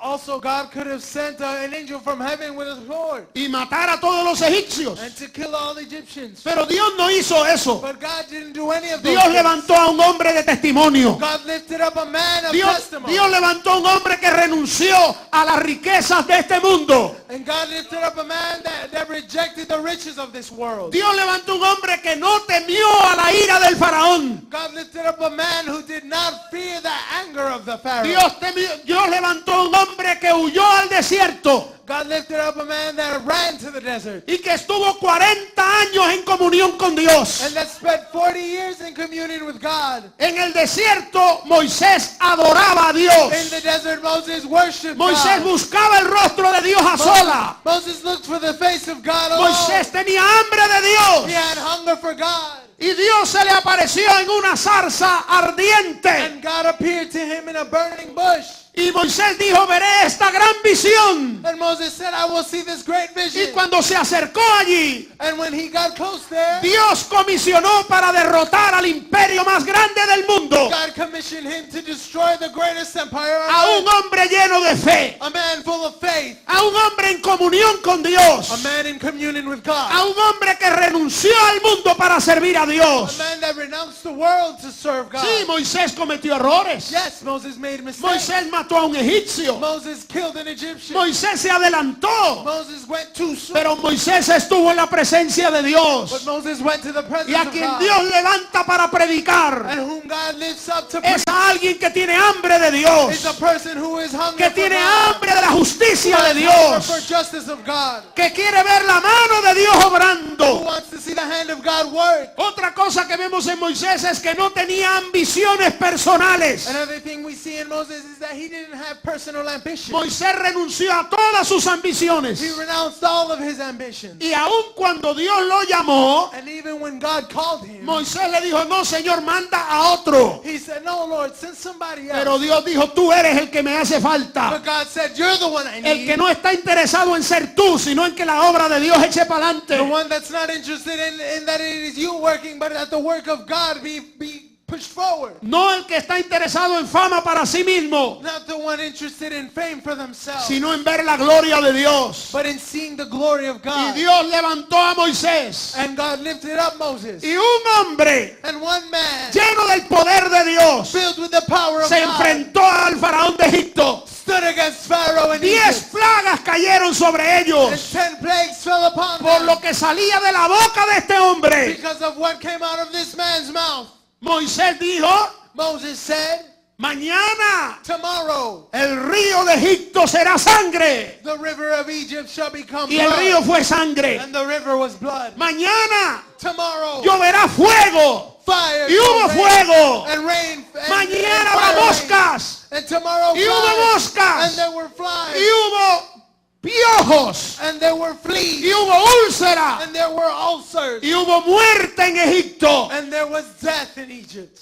S1: Also, God could have sent an angel from heaven with a sword
S2: y matar a todos los egipcios.
S1: and to kill all the Egyptians.
S2: Pero Dios no hizo eso.
S1: But God didn't do any of those
S2: Dios
S1: things.
S2: levantó a un hombre de testimonio.
S1: God lifted up a man of
S2: Dios
S1: testimony.
S2: levantó a un hombre que renunció a las riquezas de este mundo.
S1: And God lifted up a man that rejected the riches of this world.
S2: Dios levantó un hombre que no temió a la ira del faraón.
S1: God lifted up a man who did not fear the anger of the Pharaoh.
S2: Dios levantó a un hombre que huyó al desierto
S1: God lifted up a man that ran to the desert.
S2: y que estuvo 40 años en comunión con Dios.
S1: And that spent 40 years in communion with God.
S2: En el desierto Moisés adoraba a
S1: In
S2: Dios.
S1: the desert, Moses worshipped
S2: Moisés
S1: God.
S2: buscaba el rostro de Dios a sola.
S1: Moses looked for the face of God alone.
S2: Moisés tenía hambre de
S1: He
S2: Dios.
S1: had hunger for God.
S2: Y Dios se le apareció en una zarza ardiente.
S1: And God appeared to him in a burning bush.
S2: Y Moisés dijo, veré esta gran visión.
S1: And Moses said, I will see this great
S2: Y
S1: vision.
S2: cuando se acercó allí,
S1: And when he got close there,
S2: Dios comisionó para derrotar al imperio más grande del mundo
S1: God commissioned him to destroy the greatest empire
S2: a
S1: on
S2: un
S1: earth.
S2: hombre lleno de fe,
S1: A man full of faith.
S2: a un hombre en comunión con
S1: A
S2: Dios,
S1: man in communion with
S2: a
S1: God.
S2: un hombre que renunció al mundo para servir a
S1: A
S2: Dios.
S1: man that renounced the world to serve God.
S2: Sí, Moisés cometió errores.
S1: Yes, Moses made mistakes.
S2: Moisés mató a un egipcio.
S1: Moses killed an Egyptian.
S2: Moisés se adelantó.
S1: Moses went too soon.
S2: Pero Moisés estuvo en la presencia de
S1: But
S2: Dios.
S1: Moses went to the presence
S2: Y a
S1: of
S2: quien
S1: God.
S2: Dios levanta para predicar
S1: And whom God lifts up to
S2: es
S1: preach
S2: a alguien que tiene hambre de
S1: is
S2: Dios,
S1: a person who is hungry
S2: que
S1: for
S2: tiene
S1: God.
S2: hambre de la justicia de
S1: Who has hunger for
S2: Dios,
S1: justice of God.
S2: que quiere ver la mano de Dios
S1: Who
S2: obrando.
S1: wants to see the hand of God work.
S2: Otra cosa que vemos en Moisés es que no tenía ambiciones personales.
S1: Another thing we see in Moses is that he didn't have personal ambition.
S2: Moisés renunció a todas sus ambiciones.
S1: He renounced all of his ambitions.
S2: Y aun cuando Dios lo llamó,
S1: And even when God called him,
S2: Moisés le dijo, no, Señor, manda a otro.
S1: he said, no, Lord, send somebody else.
S2: Pero Dios dijo, tú eres el que me hace falta.
S1: But God said, you're the one I
S2: El
S1: need.
S2: que no está interesado en ser tú, sino en que la obra de Dios eche para
S1: The
S2: adelante.
S1: one that's not interested in that it is you working, but that the work of God be pushed forward.
S2: No el que está interesado en fama para sí mismo,
S1: Not the one interested in fame for themselves,
S2: sino en ver la gloria de Dios.
S1: but in seeing the glory of
S2: Y
S1: God.
S2: Dios levantó a Moisés.
S1: And God lifted up Moses.
S2: Y un hombre
S1: And one man,
S2: lleno del poder de Dios
S1: filled with the power of
S2: se
S1: God,
S2: enfrentó al faraón de Egipto.
S1: stood against Pharaoh in
S2: 10
S1: Egypt.
S2: plagas cayeron sobre
S1: And
S2: ellos
S1: 10 plagues fell upon
S2: por
S1: them
S2: lo que salía de la boca de este hombre.
S1: because of what came out of this man's mouth.
S2: Moisés dijo,
S1: Moses said,
S2: mañana
S1: tomorrow
S2: el río de Egipto será sangre.
S1: the river of Egypt shall become
S2: Y el río
S1: blood.
S2: fue sangre.
S1: And the river was blood.
S2: Mañana
S1: Tomorrow
S2: lloverá fuego.
S1: fire
S2: Y hubo
S1: shall rain,
S2: fuego.
S1: and rain. And
S2: Mañana
S1: fire
S2: habrá
S1: rain.
S2: moscas.
S1: And tomorrow
S2: Y hubo
S1: flies,
S2: moscas.
S1: and there were flies.
S2: Y hubo piojos,
S1: and there were fleas,
S2: y hubo úlcera,
S1: and there were ulcers,
S2: y hubo muerte en Egipto.
S1: and there was death in Egypt.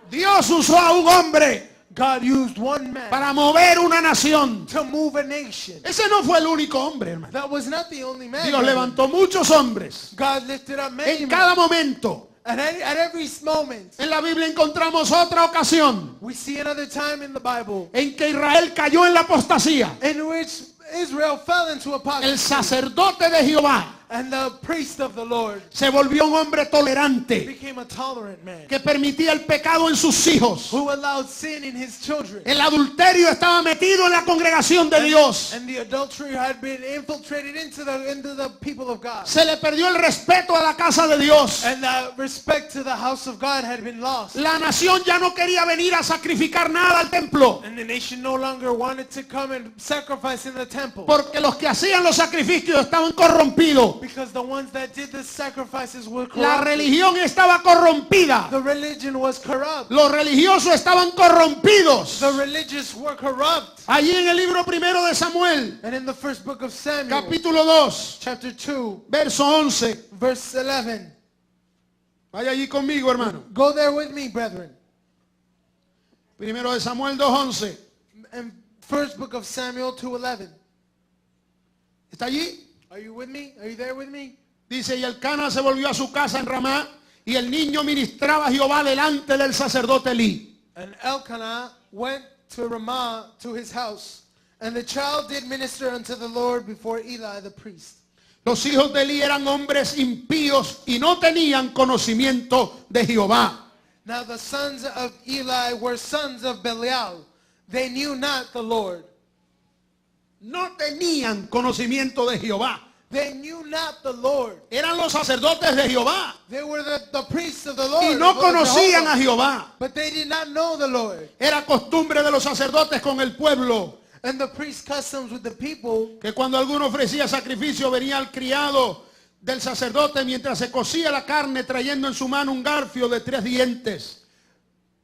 S2: Dios usó a un hombre
S1: God used one man
S2: para mover una nación.
S1: to move a nation.
S2: Ese no fue el único hombre, hermano.
S1: That was not the only man.
S2: Dios levantó muchos hombres.
S1: God lifted up many
S2: En
S1: men.
S2: cada momento.
S1: At every moment.
S2: En la Biblia encontramos otra ocasión
S1: We see another time in the Bible
S2: en que Israel cayó en la apostasía.
S1: in which Israel fell into
S2: El
S1: apostasy.
S2: sacerdote de Jehová
S1: And the priest of the Lord
S2: se volvió un hombre tolerante
S1: became a tolerant man
S2: que permitía el pecado en sus hijos.
S1: who allowed sin in his children.
S2: El adulterio estaba metido en la congregación de Dios.
S1: And the adultery had been infiltrated into the people of God.
S2: Se le perdió el respeto a la casa de Dios.
S1: And the respect to the house of God had been lost.
S2: La nación ya no quería venir a sacrificar nada al templo,
S1: And the nation no longer wanted to come and sacrifice in the temple.
S2: porque los que hacían los sacrificios estaban corrompidos.
S1: Because the ones that did the sacrifices were
S2: La
S1: corrupt.
S2: religión estaba corrompida.
S1: The religion was corrupt.
S2: Los religiosos estaban corrompidos.
S1: The religious were corrupt.
S2: Allí en el libro primero de Samuel,
S1: And in the first book of Samuel,
S2: capítulo 2,
S1: chapter 2,
S2: verso 11.
S1: verse 11.
S2: Vaya allí conmigo, hermano.
S1: Go there with me, brethren.
S2: Primero de Samuel 2:11.
S1: And first book of Samuel 2:11.
S2: ¿Está allí?
S1: Are you with me? Are you there with me?
S2: Dice, y Elcana se volvió a su casa en Ramá, y el niño ministraba a Jehová delante del sacerdote Elí.
S1: And Elkanah went to Ramah to his house, and the child did minister unto the Lord before Eli the priest.
S2: Los hijos de Elí eran hombres impíos y no tenían conocimiento de Jehová.
S1: Now the sons of Eli were sons of Belial. They knew not the Lord.
S2: No tenían conocimiento de Jehová.
S1: They knew not the Lord.
S2: Eran los sacerdotes de Jehová
S1: They were the priests of the Lord.
S2: y no
S1: of
S2: conocían
S1: Jehovah,
S2: a Jehová.
S1: but they did not know the Lord.
S2: Era costumbre de los sacerdotes con el pueblo
S1: And the priest customs with the people,
S2: que cuando alguno ofrecía sacrificio venía el criado del sacerdote mientras se cocía la carne trayendo en su mano un garfio de 3 dientes.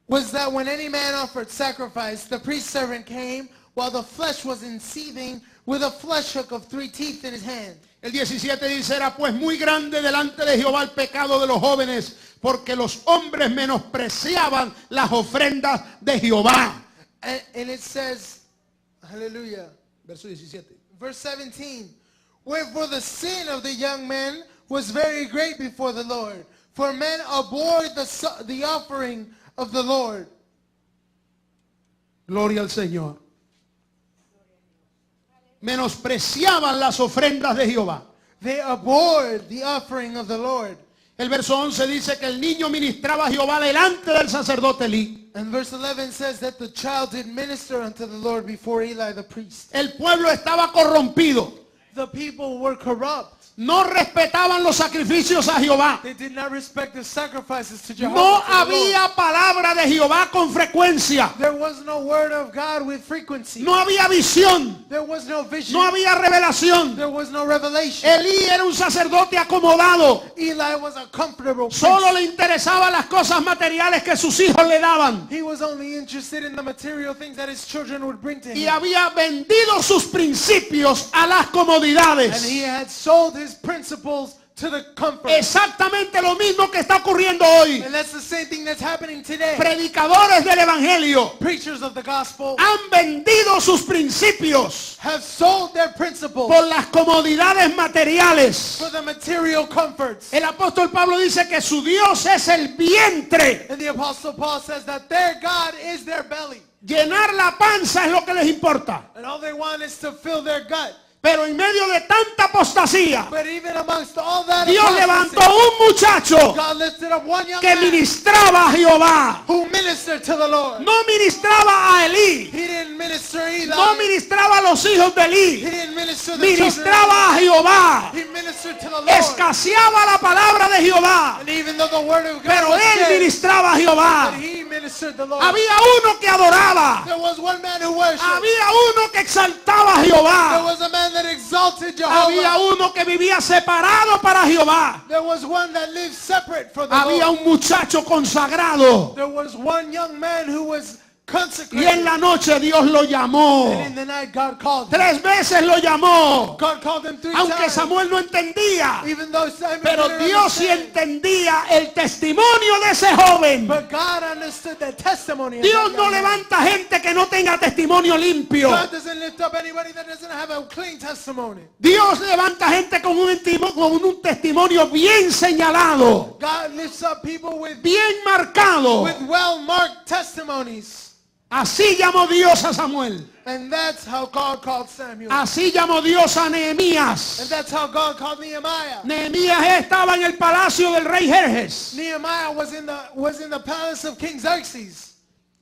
S1: was that when any man offered sacrifice, the priest servant came while the flesh was in seething with a flesh hook of 3 teeth in his hand.
S2: El 17 dice, era pues muy grande delante de Jehová el pecado de los jóvenes, porque los hombres menospreciaban las ofrendas de Jehová.
S1: And it says, hallelujah,
S2: Verso 17.
S1: verse 17, wherefore the sin of the young men was very great before the Lord, for men abhorred the offering of the Lord.
S2: Gloria al Señor. Menospreciaban las ofrendas de Jehová.
S1: They abhorred the offering of the Lord.
S2: El verso 11 dice que el niño ministraba a Jehová delante del sacerdote Elí.
S1: And verse 11 says that the child did minister unto the Lord before Eli the priest.
S2: El pueblo estaba corrompido.
S1: The people were corrupt.
S2: No respetaban los sacrificios a Jehová.
S1: They did not respect the sacrifices to Jehovah.
S2: No
S1: to the Lord.
S2: había palabra de Jehová con frecuencia.
S1: There was no word of God with frequency.
S2: No había visión.
S1: There was no vision.
S2: No había revelación.
S1: There was no revelation.
S2: Elí era un sacerdote acomodado.
S1: Eli was a comfortable
S2: Solo
S1: prince.
S2: le interesaban las cosas materiales que sus hijos le daban.
S1: He was only interested in the material things that his children would bring to
S2: Y
S1: him.
S2: había vendido sus principios a las
S1: And
S2: comodidades.
S1: he had sold his principles to the comfort.
S2: Exactamente lo mismo que está ocurriendo hoy.
S1: And that's the same thing that's happening today.
S2: Predicadores del evangelio
S1: Preachers of the gospel
S2: han vendido sus principios
S1: have sold their principles
S2: por las comodidades materiales.
S1: for the material comforts.
S2: El apóstol Pablo dice que su Dios es el vientre.
S1: And the apostle Paul says that their God is their belly.
S2: Llenar la panza es lo que les importa.
S1: And all they want is to fill their gut.
S2: Pero en medio de tanta apostasía,
S1: But even amongst all that
S2: Dios
S1: apostasy,
S2: levantó un muchacho
S1: God lifted up one young
S2: que
S1: man
S2: ministraba a Jehová.
S1: who ministered to the Lord.
S2: No ministraba a Elí.
S1: He didn't minister either.
S2: No ministraba a los hijos de
S1: He
S2: Elí.
S1: didn't minister to the children.
S2: Ministraba a Jehová.
S1: He ministered to the Lord.
S2: Escaseaba la palabra de Jehová.
S1: And even though the word of God
S2: Pero
S1: was
S2: él
S1: dead,
S2: ministraba a Jehová.
S1: but he ministered the Lord.
S2: Había uno que adoraba.
S1: There was one man who worshipped.
S2: Había uno que exaltaba a
S1: There
S2: Jehová.
S1: was a man that exalted
S2: Había
S1: Jehovah.
S2: uno que vivía separado para Jehová.
S1: There was one that lived separate for the
S2: Había
S1: Lord.
S2: un muchacho consagrado.
S1: There was one young man who was
S2: Y
S1: consecrated.
S2: en la noche Dios lo llamó.
S1: And in the night God called him.
S2: 3 veces lo llamó.
S1: God called him 3
S2: Aunque
S1: times.
S2: Samuel no entendía.
S1: Even though Samuel
S2: Pero
S1: didn't
S2: Dios sí
S1: understand.
S2: entendía el testimonio de ese joven.
S1: But God understood the testimony of
S2: Dios
S1: that
S2: no
S1: young man.
S2: levanta gente que no tenga testimonio limpio.
S1: God doesn't lift up anybody that doesn't have a clean testimony.
S2: Dios levanta gente con un testimonio bien señalado,
S1: God lifts up people with
S2: bien marcado.
S1: well-marked testimonies.
S2: Así llamó Dios a Samuel.
S1: And that's how God called Samuel.
S2: Así llamó Dios a
S1: And
S2: Nehemías.
S1: that's how God called Nehemiah.
S2: Nehemías estaba en el palacio del rey Jerjes.
S1: Nehemiah was in the palace of King Xerxes.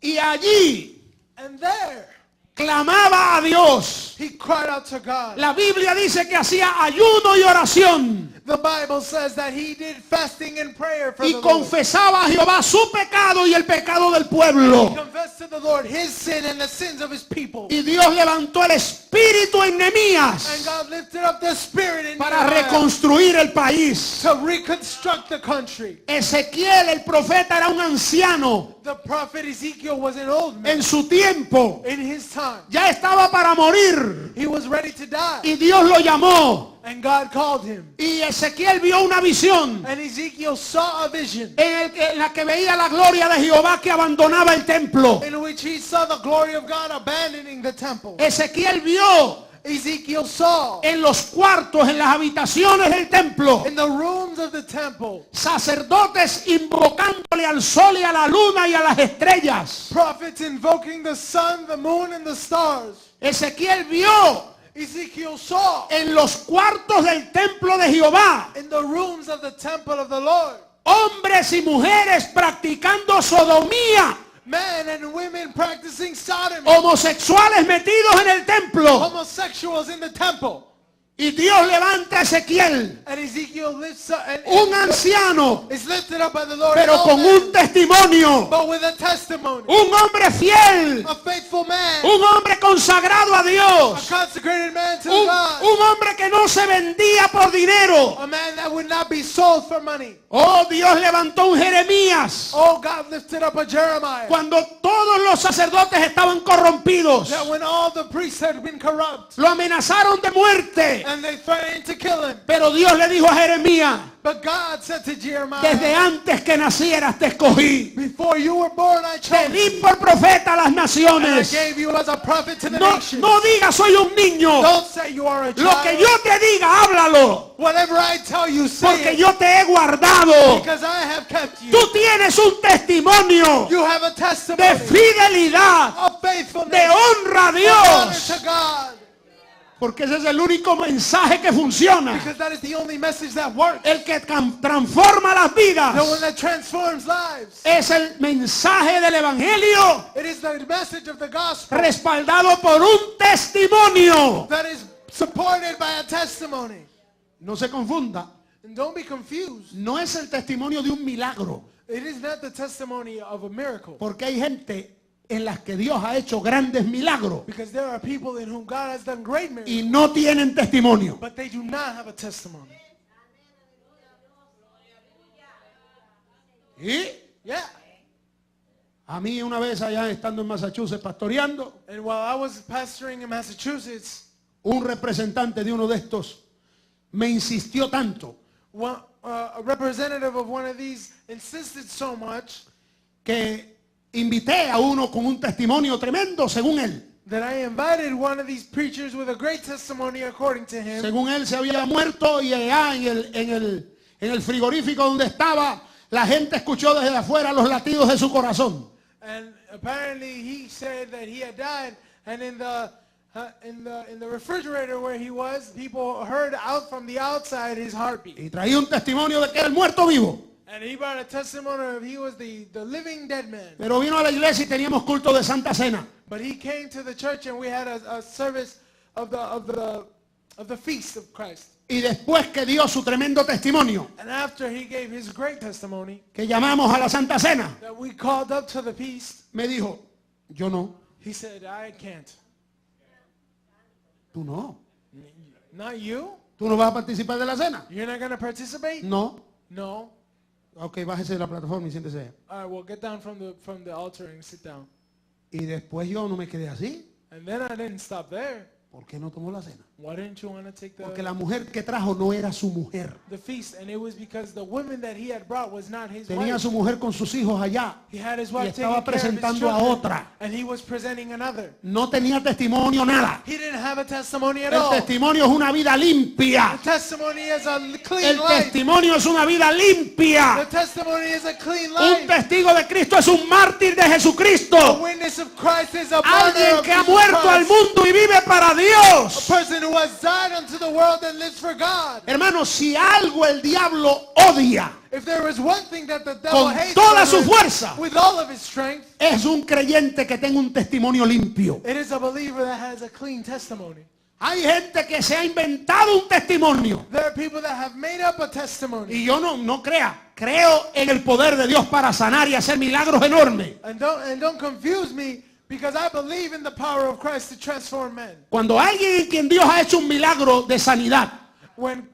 S2: Y allí
S1: And there,
S2: clamaba a Dios.
S1: he cried out to God.
S2: La Biblia dice que hacía ayuno y oración.
S1: The Bible says that he did fasting and prayer for
S2: Y
S1: the Lord.
S2: confesaba a Jehová su pecado y el pecado del
S1: He
S2: pueblo.
S1: confessed to the Lord his sin and the sins of his people.
S2: Y Dios levantó el espíritu en
S1: And
S2: Nehemías
S1: God lifted up the spirit in
S2: para
S1: Nehemiah
S2: reconstruir el país.
S1: to reconstruct the country.
S2: Ezequiel, el profeta, era un anciano
S1: The prophet Ezekiel was an old man
S2: en su tiempo.
S1: in his time.
S2: Ya estaba para morir.
S1: He was ready to die.
S2: Y Dios lo llamó.
S1: And God called him.
S2: Y Ezequiel vio una visión
S1: And Ezekiel saw a vision
S2: en la que veía la gloria de Jehová que abandonaba el templo.
S1: in which he saw the glory of God abandoning the temple.
S2: Ezequiel vio
S1: Ezekiel saw
S2: en los cuartos, en las habitaciones del templo,
S1: in the rooms of the temple
S2: sacerdotes invocándole al sol y a la luna y a las estrellas.
S1: prophets invoking the sun, the moon, and the stars.
S2: Ezequiel vio
S1: Ezekiel saw
S2: en los cuartos del templo de Jehová
S1: in the rooms of the temple of the Lord
S2: hombres y mujeres practicando sodomía,
S1: men and women practicing sodomy,
S2: homosexuales metidos en el templo.
S1: homosexuals in the temple.
S2: Y Dios levanta a Ezequiel,
S1: And Ezekiel lifts up and
S2: un anciano,
S1: is lifted up by the Lord,
S2: pero
S1: an old
S2: con
S1: man,
S2: un testimonio,
S1: but with a testimony,
S2: un hombre fiel,
S1: a faithful man,
S2: un hombre consagrado a
S1: a
S2: Dios,
S1: consecrated man to
S2: un
S1: God,
S2: hombre que no se vendía por dinero.
S1: a man that would not be sold for money.
S2: Oh, Dios levantó un Jeremías
S1: Oh, God lifted up a Jeremiah.
S2: cuando todos los sacerdotes estaban corrompidos.
S1: That when all the priests had been corrupt
S2: Lo amenazaron de muerte.
S1: and they threatened to kill him.
S2: Pero Dios le dijo a Jeremías,
S1: But God said to Jeremiah,
S2: desde antes que nacieras te escogí.
S1: before you were born, I
S2: Te
S1: chose
S2: di
S1: you.
S2: por profeta a las
S1: And I
S2: naciones.
S1: gave you as a prophet to the
S2: No,
S1: nations.
S2: no digas soy un niño.
S1: Don't say you are a
S2: Lo que
S1: child.
S2: yo te diga, háblalo.
S1: Whatever I tell you, say
S2: Porque
S1: it.
S2: yo te he guardado.
S1: Because I have kept you.
S2: Tú tienes un testimonio
S1: You have a
S2: de
S1: testimony
S2: fidelidad,
S1: of faithfulness,
S2: de honra a
S1: of honor
S2: Dios.
S1: to God.
S2: Porque ese es el único mensaje que funciona.
S1: Because that is the only message that works.
S2: El que transforma las
S1: The one
S2: vidas.
S1: that transforms lives.
S2: Es el mensaje del Evangelio
S1: It is the message of the gospel
S2: respaldado por un testimonio.
S1: that is supported by a testimony.
S2: No se confunda.
S1: And don't be confused.
S2: No es el testimonio de un milagro.
S1: It is not the testimony of a miracle.
S2: Porque hay gente en las que Dios ha hecho grandes milagros
S1: Because there are people in whom God has done great miracles,
S2: y no tienen testimonio.
S1: but they do not have a testimony.
S2: Y
S1: Yeah.
S2: a mí una vez allá estando en Massachusetts pastoreando,
S1: And while I was pastoring in Massachusetts,
S2: un representante de uno de estos me insistió tanto
S1: a representative of one of these insisted so much
S2: que invité a uno con un testimonio tremendo según él.
S1: that I invited one of these preachers with a great testimony according to him.
S2: Según él se había muerto y allá en el frigorífico donde estaba, la gente escuchó desde afuera los latidos de su corazón.
S1: And apparently he said that he had died, and in the refrigerator where he was, people heard out from the outside his heartbeat.
S2: Y traía un testimonio de que era el muerto vivo.
S1: And he brought a testimony of he was the living dead man.
S2: Pero vino a la iglesia y teníamos culto de Santa Cena.
S1: But he came to the church and we had a service of the feast of Christ.
S2: Y después que dio su tremendo testimonio,
S1: And after he gave his great testimony
S2: que llamamos a la Santa Cena,
S1: that we called up to the feast,
S2: me dijo, yo no,
S1: he said, I can't.
S2: tú no.
S1: Not you?
S2: ¿Tú no vas a participar de la cena?
S1: You're not going to participate?
S2: No.
S1: No.
S2: Ok, bájese de la plataforma y siéntese.
S1: All right, well, get down from the altar and sit down.
S2: Y después yo no me quedé así.
S1: And then I didn't stop there.
S2: ¿Por qué no tomó la cena?
S1: Why didn't you want to take
S2: Porque la mujer que trajo no era su mujer.
S1: the feast? And it was because the woman that he had brought was not his
S2: Tenía a
S1: wife.
S2: su mujer con sus hijos allá.
S1: He had his
S2: Y
S1: wife
S2: estaba
S1: taking care of his
S2: presentando a
S1: children,
S2: otra.
S1: and he was presenting another.
S2: No tenía testimonio, nada.
S1: He didn't have a testimony at
S2: El
S1: all.
S2: testimonio es una vida limpia.
S1: The testimony is a clean
S2: El
S1: life.
S2: testimonio es una vida
S1: The
S2: limpia.
S1: testimony is a clean
S2: Un
S1: life.
S2: testigo de Cristo es un mártir de
S1: A
S2: Jesucristo.
S1: witness of Christ is a martyr
S2: Alguien
S1: of
S2: que ha
S1: Jesus
S2: muerto al
S1: Christ.
S2: mundo y vive para
S1: A
S2: Dios.
S1: person who has died unto the world and lives for God.
S2: Hermanos, si algo el diablo odia,
S1: If there is one thing that the devil
S2: con
S1: hates
S2: toda su
S1: brethren,
S2: fuerza,
S1: with all of his strength,
S2: es un creyente que tenga un testimonio limpio.
S1: it is a believer that has a clean testimony.
S2: Hay gente que se ha inventado un testimonio.
S1: There are people that have made up a testimony.
S2: Y yo no crea. Creo en el poder de Dios para sanar y hacer milagros enormes.
S1: And don't confuse me, because I believe in the power of Christ to transform men.
S2: Cuando alguien en quien Dios ha hecho un milagro de sanidad,
S1: When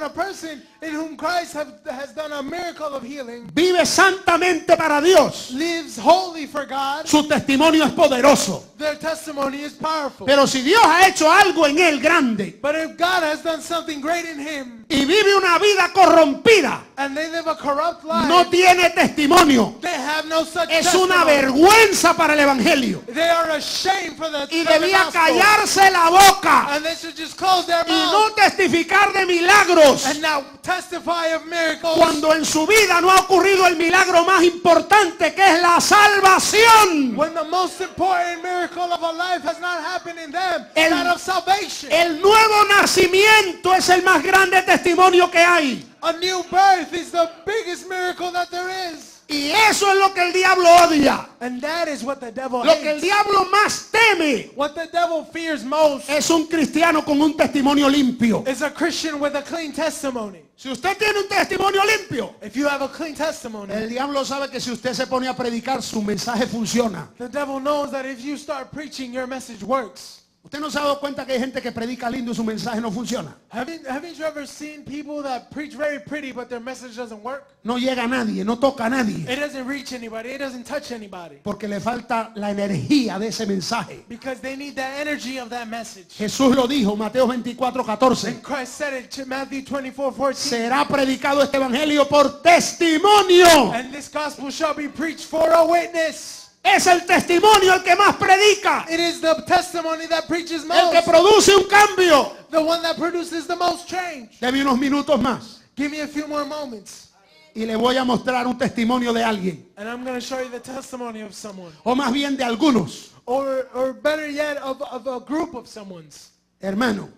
S1: a person in whom Christ has done a miracle of healing
S2: vive santamente para Dios,
S1: lives holy for God,
S2: su testimonio es poderoso.
S1: their testimony is powerful.
S2: Pero si Dios ha hecho algo en él grande
S1: But if God has done something great in him
S2: y vive una vida corrompida,
S1: and they live a corrupt life,
S2: no tiene testimonio.
S1: they have no such
S2: Es
S1: testimony.
S2: una vergüenza para el evangelio.
S1: They are ashamed for the,
S2: Y
S1: for the
S2: debía
S1: gospel.
S2: callarse la boca
S1: And they should just close their
S2: y
S1: mouth
S2: no testificar de milagros
S1: and now testify of miracles
S2: cuando en su vida no ha ocurrido el milagro más importante, que es la salvación.
S1: when the most important miracle of a life has not happened in them,
S2: El-
S1: that of salvation.
S2: El nuevo nacimiento es el más grande testimonio que hay.
S1: A new birth is the biggest miracle that there is.
S2: Y eso es lo que el diablo odia.
S1: And that is what the devil
S2: Lo que el
S1: hates.
S2: diablo más teme
S1: What the devil fears most
S2: es un cristiano con un testimonio limpio.
S1: is a Christian with a clean testimony.
S2: Si usted tiene un testimonio limpio,
S1: If you have a clean testimony,
S2: el diablo sabe que si usted se pone a predicar, su mensaje funciona.
S1: the devil knows that if you start preaching, your message works.
S2: ¿Usted no se ha dado cuenta que hay gente que predica lindo y su mensaje no funciona?
S1: Haven't you ever seen people that preach very pretty but their message doesn't work?
S2: No llega a nadie, no toca a nadie,
S1: It doesn't reach anybody. It doesn't touch anybody.
S2: porque le falta la energía de ese mensaje.
S1: Because they need the energy of that message.
S2: Jesús lo dijo, Mateo 24:14.
S1: And Christ said it to Matthew 24:14.
S2: Será predicado este evangelio por testimonio.
S1: And this gospel shall be preached for a witness.
S2: Es el testimonio el que más predica,
S1: It is the testimony that preaches
S2: el que
S1: most.
S2: produce un cambio.
S1: The one that produces the most change.
S2: Deme unos minutos más
S1: Give me a few more moments.
S2: y le voy a mostrar un testimonio de alguien,
S1: And I'm going to show you the testimony of someone.
S2: o más bien de algunos.
S1: Or better yet, of a group of someone's.
S2: Hermano,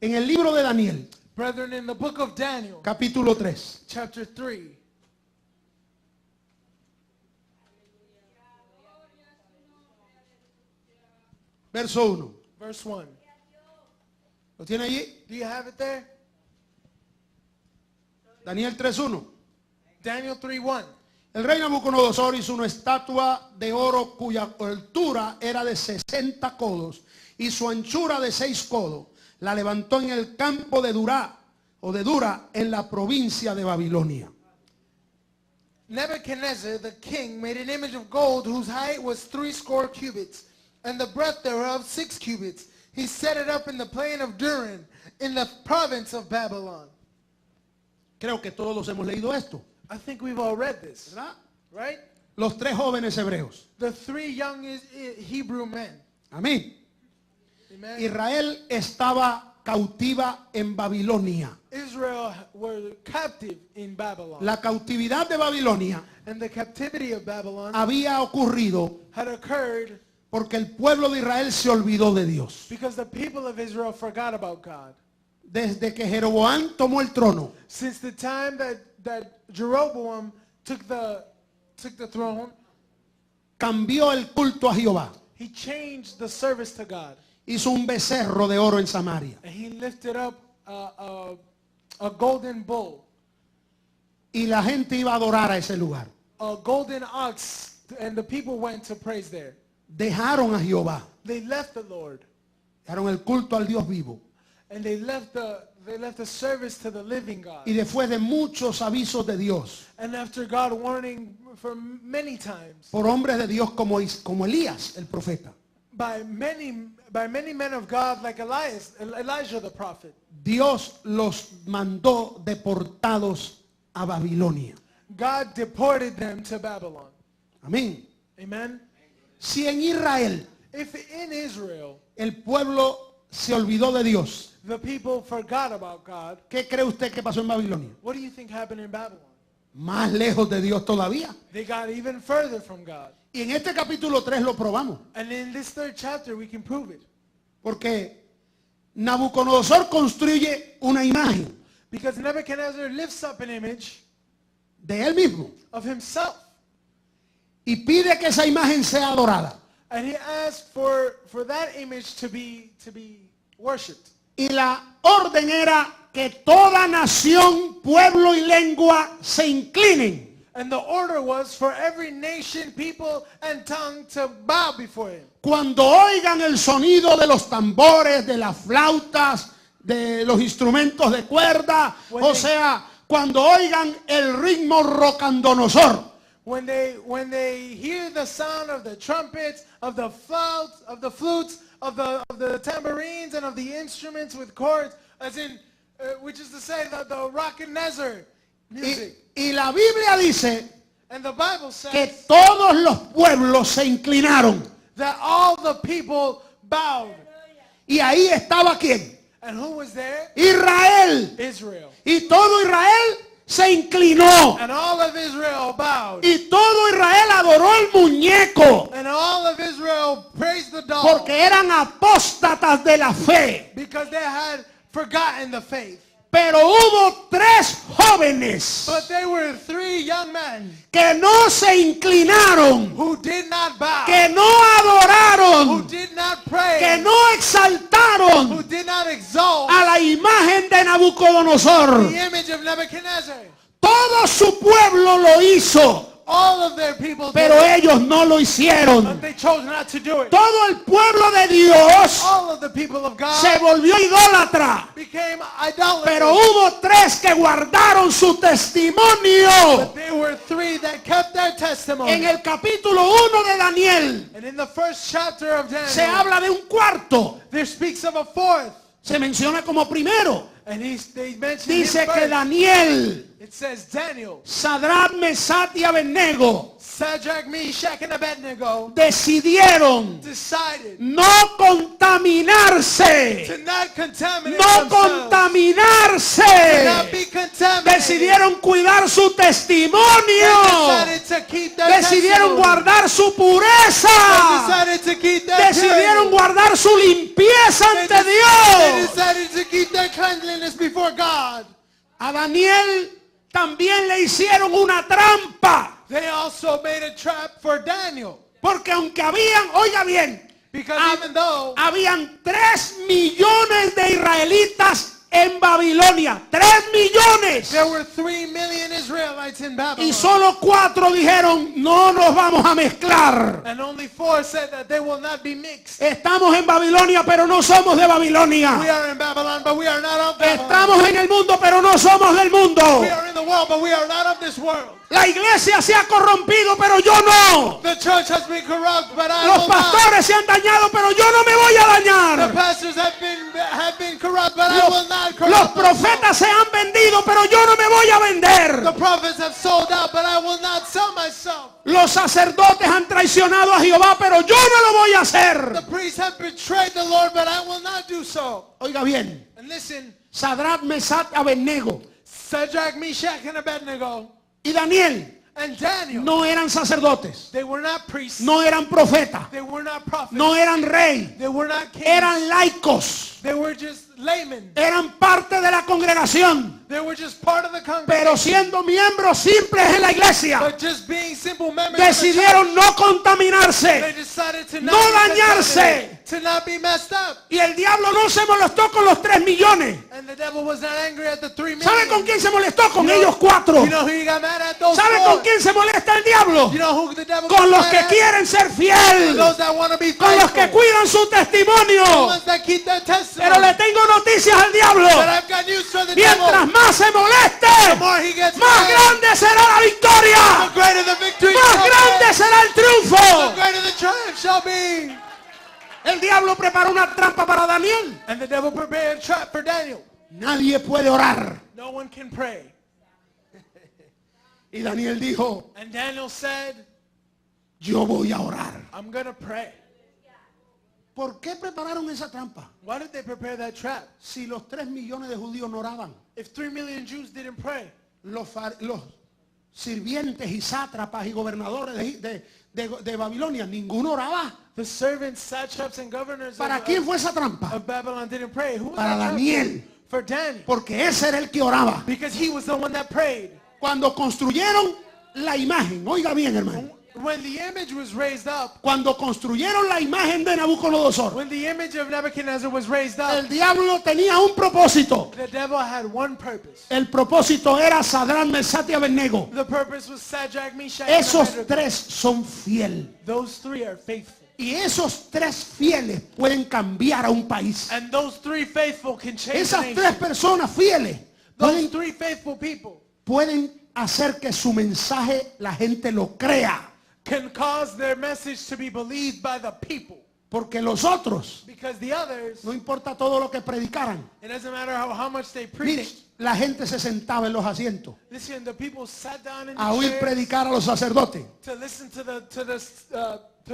S2: en el libro de Daniel,
S1: Brethren, in the book of Daniel,
S2: capítulo 3,
S1: chapter 3,
S2: verso 1.
S1: verse 1.
S2: ¿Lo tiene allí?
S1: Do you have it there?
S2: Daniel 3:1.
S1: Daniel 3:1.
S2: El rey Nabucodonosor hizo una estatua de oro cuya altura era de 60 codos y su anchura de 6 codos. La levantó en el campo de Dura en la provincia de Babilonia.
S1: Nebuchadnezzar the king made an image of gold whose height was 60 cubits, and the breadth thereof 6 cubits. He set it up in the plain of Durin, in the province of Babylon.
S2: Creo que todos hemos leído esto,
S1: I think we've all read this,
S2: ¿verdad?
S1: right?
S2: Los 3 jóvenes hebreos.
S1: The 3 young Hebrew men.
S2: Amén.
S1: Amen.
S2: Israel estaba cautiva en Babilonia.
S1: Israel were captive in Babylon.
S2: La cautividad de Babilonia
S1: And the captivity of Babylon
S2: había ocurrido
S1: had occurred
S2: porque el pueblo de Israel se olvidó de Dios.
S1: because the people of Israel forgot about God.
S2: Desde que Jeroboam tomó el trono,
S1: Since the time that Jeroboam took the throne,
S2: cambió el culto a Jehová.
S1: he changed the service to God.
S2: Hizo un becerro de oro en Samaria.
S1: And he lifted up a golden bull,
S2: Y la gente iba a adorar a ese lugar.
S1: a golden ox, and the people went to praise there.
S2: Dejaron a Jehová.
S1: They left the Lord.
S2: Dejaron el culto al Dios vivo.
S1: And they left the service to the living God.
S2: Y después de muchos avisos de Dios,
S1: And after God warning for many times
S2: por hombres de Dios como Elías, el profeta,
S1: by many men of God like Elijah the prophet,
S2: Dios los mandó deportados a Babilonia.
S1: God deported them to Babylon.
S2: Amén.
S1: Amen.
S2: Si en Israel
S1: If in Israel
S2: el pueblo se olvidó de Dios,
S1: the people forgot about God,
S2: ¿qué cree usted que pasó en Babilonia?
S1: what do you think happened in Babylon?
S2: Más lejos de Dios todavía.
S1: They got even further from God.
S2: Y en este capítulo 3 lo probamos.
S1: And in this third chapter we can prove it.
S2: Porque Nabucodonosor construye una imagen
S1: Because Nebuchadnezzar lifts up an image
S2: de él mismo
S1: of himself.
S2: y pide que esa imagen sea adorada.
S1: And he asked for that image to be worshipped.
S2: Y la orden era que toda nación, pueblo y lengua se inclinen
S1: And the order was for every nation, people, and tongue to bow before him.
S2: cuando oigan el sonido de los tambores, de las flautas, de los instrumentos de cuerda, o sea, cuando oigan el ritmo rocandonosor.
S1: When they hear the sound of the trumpets, of the flutes, of the tambourines, and of the instruments with chords, as in, which is to say, the Rock-and-Nezzer music.
S2: Y la Biblia dice
S1: And the Bible
S2: que
S1: says
S2: todos los pueblos se inclinaron.
S1: that all the people bowed.
S2: Y ahí estaba ¿quién?
S1: And who was there?
S2: Israel.
S1: Israel.
S2: Y todo Israel se inclinó.
S1: And all of Israel bowed.
S2: Y todo Israel adoró al muñeco.
S1: And all of Israel praised the dog.
S2: Porque eran apóstatas de la fe.
S1: Because they had forgotten the faith.
S2: Pero hubo 3 jóvenes
S1: But there were 3 young men
S2: que no se inclinaron,
S1: who did not bow,
S2: que no
S1: who
S2: adoraron,
S1: did not
S2: que
S1: pray,
S2: no exaltaron
S1: who did not exalt
S2: a la imagen de Nabucodonosor.
S1: the image of Nebuchadnezzar.
S2: Todo su pueblo lo hizo,
S1: All of their people
S2: pero
S1: did it,
S2: ellos no lo
S1: but
S2: hicieron.
S1: they chose not to do it.
S2: Todo el pueblo de Dios
S1: All of the people of God
S2: se volvió idólatra,
S1: became
S2: pero
S1: idolaters.
S2: hubo 3 que guardaron su testimonio.
S1: But there were 3 that kept their testimony.
S2: En el capítulo 1 de Daniel
S1: And in the first chapter of
S2: se
S1: Daniel,
S2: habla de un cuarto,
S1: there speaks of a 4th.
S2: se menciona como primero.
S1: And they mention him
S2: Dice que
S1: first.
S2: Daniel,
S1: It says Daniel,
S2: Sadrach, Mesach y Abednego
S1: Shadrach, Meshach, and Abednego
S2: decidieron
S1: decided
S2: no contaminarse,
S1: to not contaminate
S2: no
S1: themselves, to not
S2: contaminarse.
S1: be contaminated.
S2: Decidieron cuidar su
S1: They
S2: testimonio,
S1: decided to keep their
S2: decidieron
S1: testimony.
S2: guardar su
S1: They
S2: pureza,
S1: decided to keep their
S2: decidieron
S1: purity.
S2: guardar su limpieza
S1: They
S2: ante
S1: They
S2: Dios.
S1: decided to keep their cleanliness before God.
S2: A Daniel también le hicieron una trampa,
S1: They also made a trap for Daniel.
S2: porque aunque habían, oiga bien,
S1: Because even though
S2: habían 3 millones de israelitas en Babilonia, 3 millones,
S1: there were 3 million Israelites in Babylon,
S2: y solo 4 dijeron no nos vamos a mezclar.
S1: and only 4 said that they will not be mixed.
S2: Estamos en Babilonia, pero no somos de
S1: We
S2: Babilonia.
S1: are in Babylon, but we are not of Babylon.
S2: Estamos en el mundo, pero no somos del mundo.
S1: We are in the world, but we are not of this world.
S2: La iglesia se ha corrompido, pero yo no.
S1: The church has been corrupt, but I
S2: Los
S1: will not.
S2: pastores se han dañado, pero yo no me voy a
S1: The
S2: dañar.
S1: pastors have been corrupt, but I will not
S2: Los
S1: corrupt myself.
S2: profetas se han vendido, pero yo no me voy a
S1: The
S2: vender.
S1: prophets have sold out, but I will not sell myself.
S2: Los sacerdotes han traicionado a Jehová, pero yo no lo voy a hacer.
S1: The priests have betrayed the Lord, but I will not do so.
S2: Oiga bien,
S1: And listen,
S2: Sadrach, Mesach, Abednego
S1: Shadrach, Meshach, and Abednego,
S2: y Daniel
S1: and Daniel,
S2: no eran sacerdotes,
S1: they were not priests,
S2: no eran profetas,
S1: they were not prophets,
S2: no eran rey,
S1: they were not kings,
S2: eran laicos,
S1: they were just laymen,
S2: eran parte de la congregación,
S1: they were just part of the congregation,
S2: pero siendo miembros simples en la iglesia,
S1: but just being simple members of the church,
S2: decidieron no
S1: they
S2: contaminarse.
S1: decided to
S2: no
S1: not be
S2: dañarse.
S1: contaminated, to not be messed up.
S2: Y el diablo no se molestó con los 3 millones.
S1: And the devil was not angry at the 3 million.
S2: ¿Sabe con quién se molestó? Con
S1: You know-
S2: ellos 4.
S1: You know who he got mad at? Those
S2: ¿Sabe
S1: 4.
S2: con quién se molesta el diablo?
S1: You know who the devil
S2: Con
S1: got
S2: los
S1: mad
S2: que
S1: at?
S2: quieren ser fiel,
S1: Those that want to be
S2: con los que
S1: faithful.
S2: cuidan su
S1: The
S2: testimonio.
S1: ones that keep their testimony.
S2: Pero le tengo noticias mientras
S1: devil,
S2: más se
S1: the
S2: moleste,
S1: more he gets
S2: más
S1: mad,
S2: grande será la
S1: the
S2: victoria,
S1: greater the victory
S2: más
S1: shall
S2: grande
S1: be,
S2: será el
S1: the
S2: triunfo.
S1: greater the triumph shall be.
S2: El diablo preparó una trampa para Daniel.
S1: And the devil prepared a trap for Daniel.
S2: Nadie puede orar.
S1: No one can pray.
S2: Y Daniel dijo,
S1: And Daniel said,
S2: yo voy a orar.
S1: I'm going to pray.
S2: ¿Por qué prepararon esa trampa?
S1: Why did they prepare that trap?
S2: Si los 3 millones de judíos no oraban,
S1: If 3 million Jews didn't pray,
S2: los sirvientes y sátrapas y gobernadores de Babilonia, ninguno oraba.
S1: the servants, satraps, and governors
S2: ¿Para quién fue esa trampa?
S1: of Babylon didn't pray. Who was
S2: Para
S1: that trap
S2: Daniel.
S1: for? For Daniel.
S2: Porque ese era el que oraba.
S1: Because he was the one that prayed.
S2: Cuando construyeron la imagen, oiga bien, hermano,
S1: When the image was raised up,
S2: cuando construyeron la imagen de Nabucodonosor,
S1: when the image of Nebuchadnezzar was raised up,
S2: el diablo tenía un propósito.
S1: the devil had one purpose.
S2: El propósito era Sadrán, Mesach y Abednego.
S1: The purpose was Shadrach, Meshach, and
S2: Esos
S1: Abednego.
S2: 3 son fieles.
S1: Those 3 are faithful.
S2: Y esos 3 fieles pueden cambiar a un país.
S1: And those 3 faithful can change the
S2: Esas
S1: nation.
S2: 3 personas fieles
S1: Those 3 faithful people
S2: pueden hacer que su mensaje la gente lo crea.
S1: can cause their message to be believed by the people.
S2: Porque los otros,
S1: Because the others,
S2: no importa todo lo que predicaran.
S1: it doesn't matter how much they
S2: Mire,
S1: preach.
S2: la gente se sentaba en los asientos
S1: Listen, the people sat down in
S2: a
S1: the
S2: oír
S1: chairs
S2: predicar a los sacerdotes.
S1: to listen to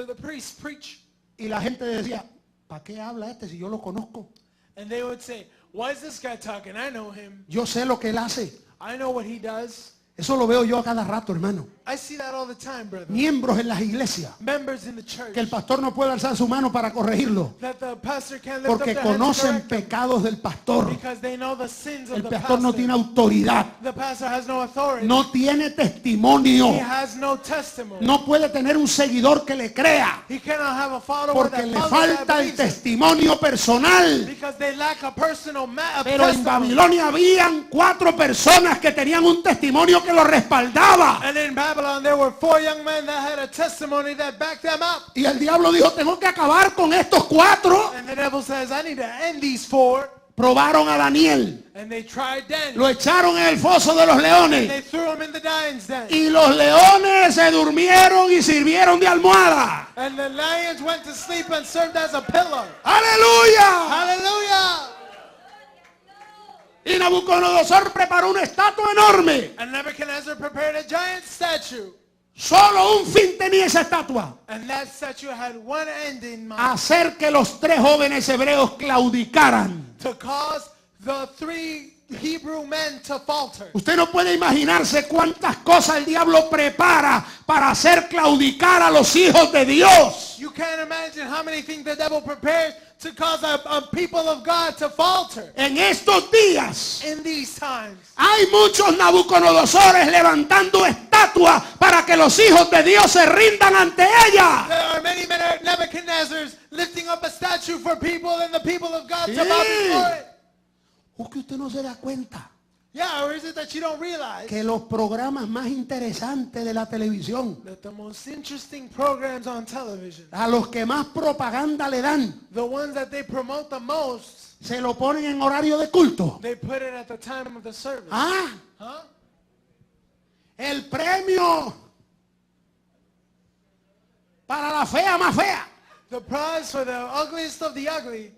S1: the priest preach.
S2: Y la gente decía, ¿para qué habla este si yo lo conozco?
S1: And they would say, why is this guy talking? I know him.
S2: Yo sé lo que él hace.
S1: I know what he does.
S2: Eso lo veo yo a cada rato, hermano.
S1: I see that all the time, brother.
S2: Miembros en las iglesias,
S1: Members in the church.
S2: que el pastor no puede alzar su mano para corregirlo,
S1: That the pastor can't lift
S2: porque
S1: up their hands to
S2: conocen
S1: correct them
S2: pecados del pastor.
S1: because they know the sins of
S2: El
S1: the
S2: pastor no
S1: pastor.
S2: tiene autoridad,
S1: The pastor has no authority.
S2: no tiene testimonio,
S1: He has no testimony.
S2: no puede tener un seguidor que le crea,
S1: He cannot have a follower
S2: porque
S1: that
S2: le
S1: follows that
S2: falta el
S1: believes him.
S2: testimonio personal.
S1: Because they lack a personal
S2: Pero en
S1: testimony.
S2: Babilonia habían 4 personas que tenían un testimonio que lo respaldaba.
S1: And in Babylon there were 4 young men that had a testimony that backed them up.
S2: Y el diablo dijo, tengo que acabar con estos 4.
S1: And the devil says, I need to end these 4.
S2: Probaron a Daniel,
S1: And they tried Daniel.
S2: lo echaron en el foso de los
S1: And
S2: leones.
S1: they threw him in the lion's den.
S2: Y los leones se durmieron y sirvieron de almohada.
S1: And the lions went to sleep and served as a pillow.
S2: ¡Aleluya!
S1: Hallelujah!
S2: Y Nabucodonosor preparó una estatua enorme.
S1: And Nebuchadnezzar prepared a giant statue.
S2: Solo un fin tenía esa estatua:
S1: And that statue had one end in mind.
S2: hacer que los 3 jóvenes hebreos claudicaran.
S1: To cause the 3 Hebrew men to falter.
S2: Usted no puede imaginarse cuántas cosas el diablo prepara para hacer claudicar a los hijos de Dios.
S1: You can't imagine how many things the devil prepares to cause a people of God to falter.
S2: En estos días
S1: In these times,
S2: hay muchos Nabucodonosores levantando estatuas para que los hijos de Dios se rindan ante ella.
S1: there are many Nebuchadnezzars lifting up a statue for people and the people of God to
S2: Sí.
S1: bow before it.
S2: ¿O que usted no se da cuenta
S1: Yeah, or is it that you don't realize
S2: que los programas más interesantes de la televisión,
S1: that the most interesting programs on television,
S2: a los que más propaganda le dan,
S1: the ones that they promote the most,
S2: se lo ponen en horario de culto?
S1: they put it at the time of the service?
S2: Ah,
S1: Huh?
S2: el premio para la fea más fea,
S1: The prize for the ugliest of the ugly,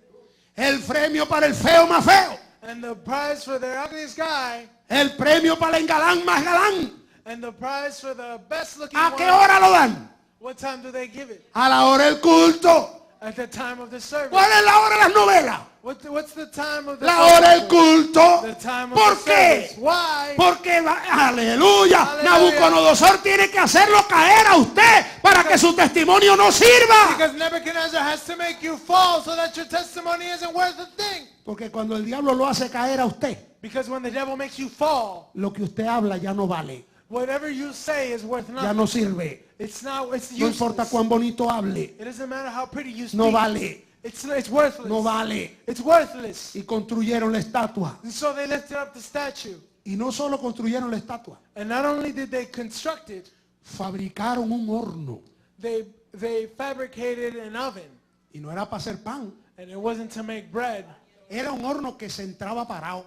S2: el premio para el feo más feo,
S1: and the prize for the ugliest guy,
S2: el premio para el galán más galán.
S1: and the prize for the best looking
S2: ¿A
S1: one.
S2: qué hora lo dan?
S1: What time do they give it?
S2: A la hora del culto.
S1: At the time of the service.
S2: ¿Cuál es la hora de las novelas?
S1: What's the time of the
S2: La hora del
S1: service?
S2: culto.
S1: The time of
S2: ¿Por
S1: the
S2: qué?
S1: service. Why?
S2: Porque, aleluya,
S1: Aleluya.
S2: Nabucodonosor tiene que hacerlo caer a usted para que su testimonio no sirva.
S1: Because Nebuchadnezzar has to make you fall so that your testimony isn't worth a thing.
S2: Porque cuando el diablo lo hace caer a usted,
S1: Because when the devil makes you fall,
S2: lo que usted habla ya no vale,
S1: whatever you say is worth
S2: ya
S1: nothing.
S2: no sirve.
S1: It's
S2: No importa
S1: useless.
S2: cuán bonito hable,
S1: It doesn't matter how pretty you speak.
S2: no vale,
S1: It's worthless.
S2: no vale.
S1: It's worthless.
S2: Y construyeron la estatua.
S1: And so they lifted up the statue.
S2: Y no solo construyeron la estatua,
S1: And not only did they construct it,
S2: fabricaron un horno.
S1: they fabricated an oven.
S2: Y no era para hacer pan,
S1: And it wasn't to make bread.
S2: era un horno que se entraba parado.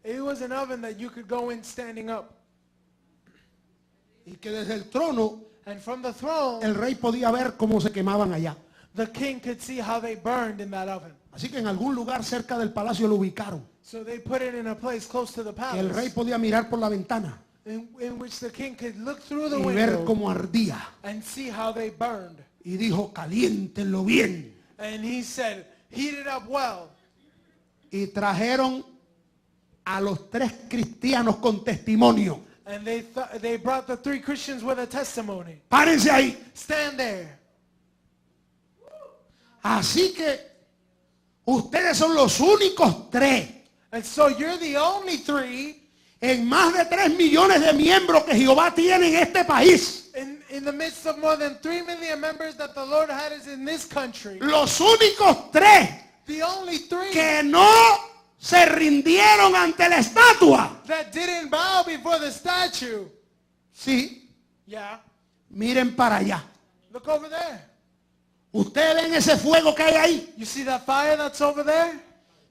S1: It was an oven that you could go in standing up.
S2: Y que desde el trono
S1: And from the throne,
S2: el rey podía ver cómo se quemaban allá.
S1: the king could see how they burned in that oven.
S2: Así que en algún lugar cerca del palacio lo ubicaron.
S1: So they put it in a place close to the
S2: Que el rey
S1: palace,
S2: podía mirar por la ventana
S1: in which the king could look through the
S2: y ver
S1: window
S2: cómo ardía.
S1: and see how they burned.
S2: Y dijo, caliéntenlo bien.
S1: And he said, heat it up well.
S2: Y trajeron a los 3 cristianos con testimonio.
S1: And they brought the 3 Christians with a testimony.
S2: Párense ahí.
S1: Stand there.
S2: Así que ustedes son los únicos 3
S1: And so you're the only 3
S2: en más de 3 millones de miembros que Jehová tiene en este país.
S1: in the midst of more than 3 million members that the Lord has in this country.
S2: Los únicos 3
S1: The only 3
S2: que no se rindieron ante la estatua.
S1: that didn't bow before the statue.
S2: Sí,
S1: Yeah.
S2: miren para allá.
S1: Look over there.
S2: Ustedes ven ese fuego que hay ahí.
S1: You see that fire that's over there?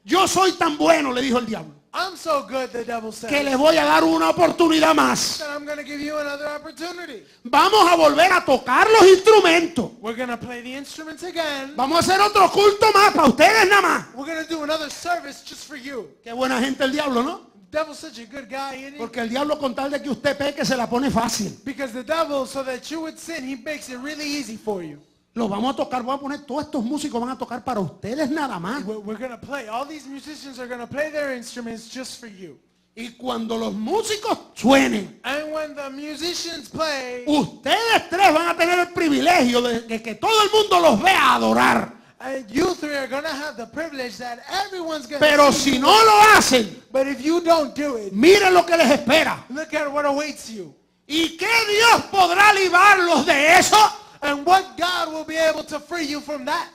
S2: Yo soy tan bueno, le dijo el diablo,
S1: I'm so good, the devil said,
S2: que les voy a dar una oportunidad más.
S1: that I'm going to give you another opportunity.
S2: Vamos a volver a tocar los instrumentos.
S1: We're going to play the instruments again.
S2: Vamos a hacer otro culto más para ustedes nada más.
S1: We're going to do another service just for you.
S2: Qué buena gente el diablo, ¿no?
S1: Devil's such a good guy, isn't he?
S2: Porque el diablo con tal de que usted peque se la pone fácil.
S1: Because the devil, so that you would sin, he makes it really easy for you.
S2: Lo vamos a tocar, voy a poner, todos estos músicos van a tocar para ustedes nada más.
S1: We're going to play. All these musicians are going to play their instruments just for you.
S2: Y cuando los músicos suenen,
S1: And when the musicians play,
S2: ustedes 3 van a tener el privilegio de que todo el mundo los vea adorar.
S1: and you 3 are going to have the privilege that everyone's going
S2: Pero
S1: to see
S2: si
S1: you.
S2: no lo hacen,
S1: But if you don't do it,
S2: miren lo que les espera.
S1: look at what awaits you.
S2: ¿Y qué Dios podrá librarlos de eso?
S1: And what God will be able to free you from that.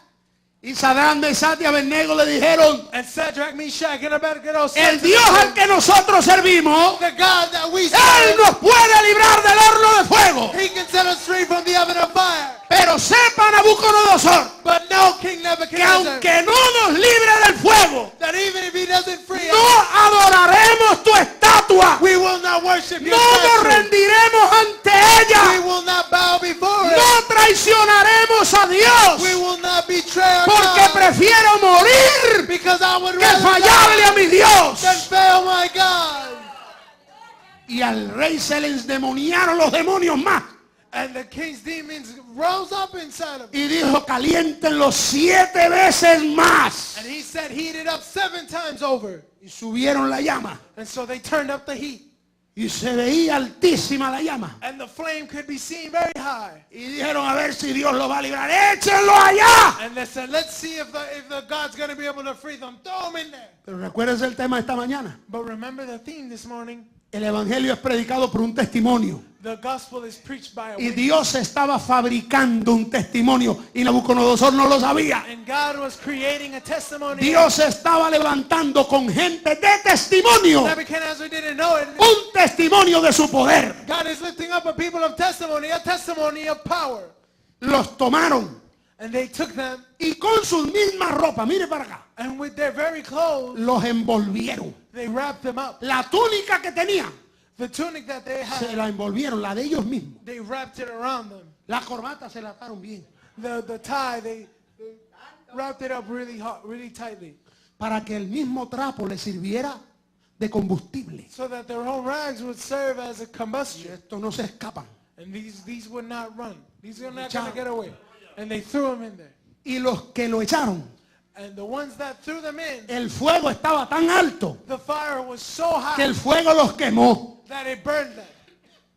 S2: Y Sadrach, Mesach y Abednego le dijeron,
S1: And Shadrach, Meshach, and Abednego
S2: el
S1: said to
S2: Dios al
S1: them,
S2: que nosotros servimos,
S1: the God that we
S2: Él
S1: serve,
S2: nos puede librar del horno de fuego.
S1: He can set us free from the oven of fire.
S2: Pero sepa Nabucodonosor
S1: But no, King
S2: que
S1: Nebuchadnezzar,
S2: aunque no nos libre del fuego,
S1: that even if He doesn't free
S2: no
S1: us,
S2: adoraremos tu estatua.
S1: we will not worship Your
S2: No nos
S1: statue.
S2: rendiremos ante
S1: We
S2: ella.
S1: will not bow before it.
S2: No traicionaremos a
S1: We
S2: Dios.
S1: will not betray our
S2: Porque
S1: God.
S2: prefiero morir
S1: Because I would
S2: que
S1: rather
S2: fallarle a
S1: die
S2: mi Dios.
S1: than fail my God.
S2: Y al rey se le endemoniaron los demonios más.
S1: And the king's demons rose up inside of him.
S2: Y dijo, caliéntenlo 7 veces más.
S1: And he said, heat it up 7 times over.
S2: Y subieron la llama.
S1: And so they turned up the heat.
S2: Y se veía altísima la llama.
S1: And the flame could be seen very high.
S2: Y dijeron, a ver si Dios lo va a librar. ¡Échenlo allá!
S1: And they said, let's see if the God's going to be able to free them. Throw them in there.
S2: Pero recuérdense el tema de esta mañana.
S1: But remember the theme this morning.
S2: El evangelio es predicado por un testimonio.
S1: The gospel is preached by a
S2: Y
S1: witness.
S2: Dios estaba fabricando un testimonio. Y Nabucodonosor no lo sabía.
S1: And God was creating a testimony.
S2: Dios estaba levantando con gente de testimonio.
S1: Nebuchadnezzar didn't know it.
S2: Un testimonio de su poder.
S1: God is lifting up a people of testimony, a testimony of power.
S2: Los tomaron.
S1: And they took them,
S2: Y con sus mismas ropas, mire para acá,
S1: and with their very clothes,
S2: los envolvieron.
S1: they wrapped them up.
S2: La túnica que tenían,
S1: The tunic that they
S2: se
S1: had,
S2: la envolvieron, la de ellos mismos.
S1: they wrapped it around them.
S2: La corbata se la ataron bien.
S1: The tie, they wrapped it up really hard, really tightly,
S2: Para que el mismo trapo le sirviera de combustible.
S1: so that their own rags would serve as a
S2: Y
S1: combustion.
S2: estos no se escapan.
S1: And these would not run. These are not
S2: Chao.
S1: going to get away. And they threw them in there.
S2: Y los que lo echaron,
S1: And the ones that threw them in,
S2: el fuego estaba tan alto
S1: the fire was so hot
S2: que el fuego los quemó.
S1: that it burned them.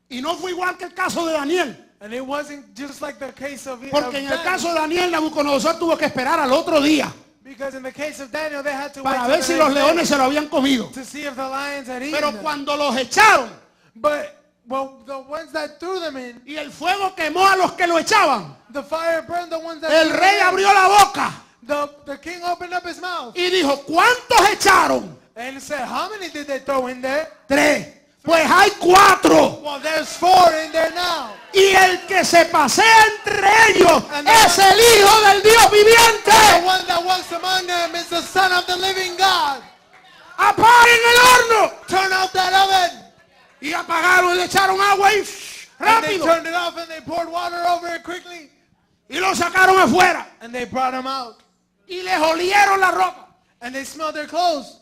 S2: Y no fue igual que el caso de Daniel.
S1: And it wasn't just like the case of
S2: Porque en el
S1: Daniel.
S2: caso de Daniel, Nabucodonosor tuvo que esperar al otro día
S1: Because in the case of Daniel, they had to
S2: para
S1: wait
S2: ver
S1: till
S2: si
S1: the
S2: los
S1: next day
S2: leones se lo habían comido.
S1: to see if the lions had eaten
S2: Pero
S1: them.
S2: cuando los echaron
S1: But well, the ones that threw them in,
S2: y el fuego quemó a los que lo echaban,
S1: the fire burned the ones that
S2: el
S1: threw
S2: rey
S1: them in.
S2: abrió la boca
S1: The king opened up his mouth
S2: y dijo, ¿cuántos echaron?
S1: and said, how many did they throw in there?
S2: 3. Pues hay 4.
S1: Well, there's 4 in there now.
S2: Y el que se pasea entre ellos
S1: And
S2: es el Hijo del Dios
S1: The
S2: viviente.
S1: one that walks among them is the Son of the living God.
S2: ¡Apaguen el horno!
S1: that oven.
S2: Y apagaron y le echaron agua y
S1: And they
S2: rápido.
S1: turned it off and they poured water over it quickly.
S2: Y lo sacaron afuera.
S1: And they brought him out.
S2: Y les olieron la ropa.
S1: And they smelled their clothes.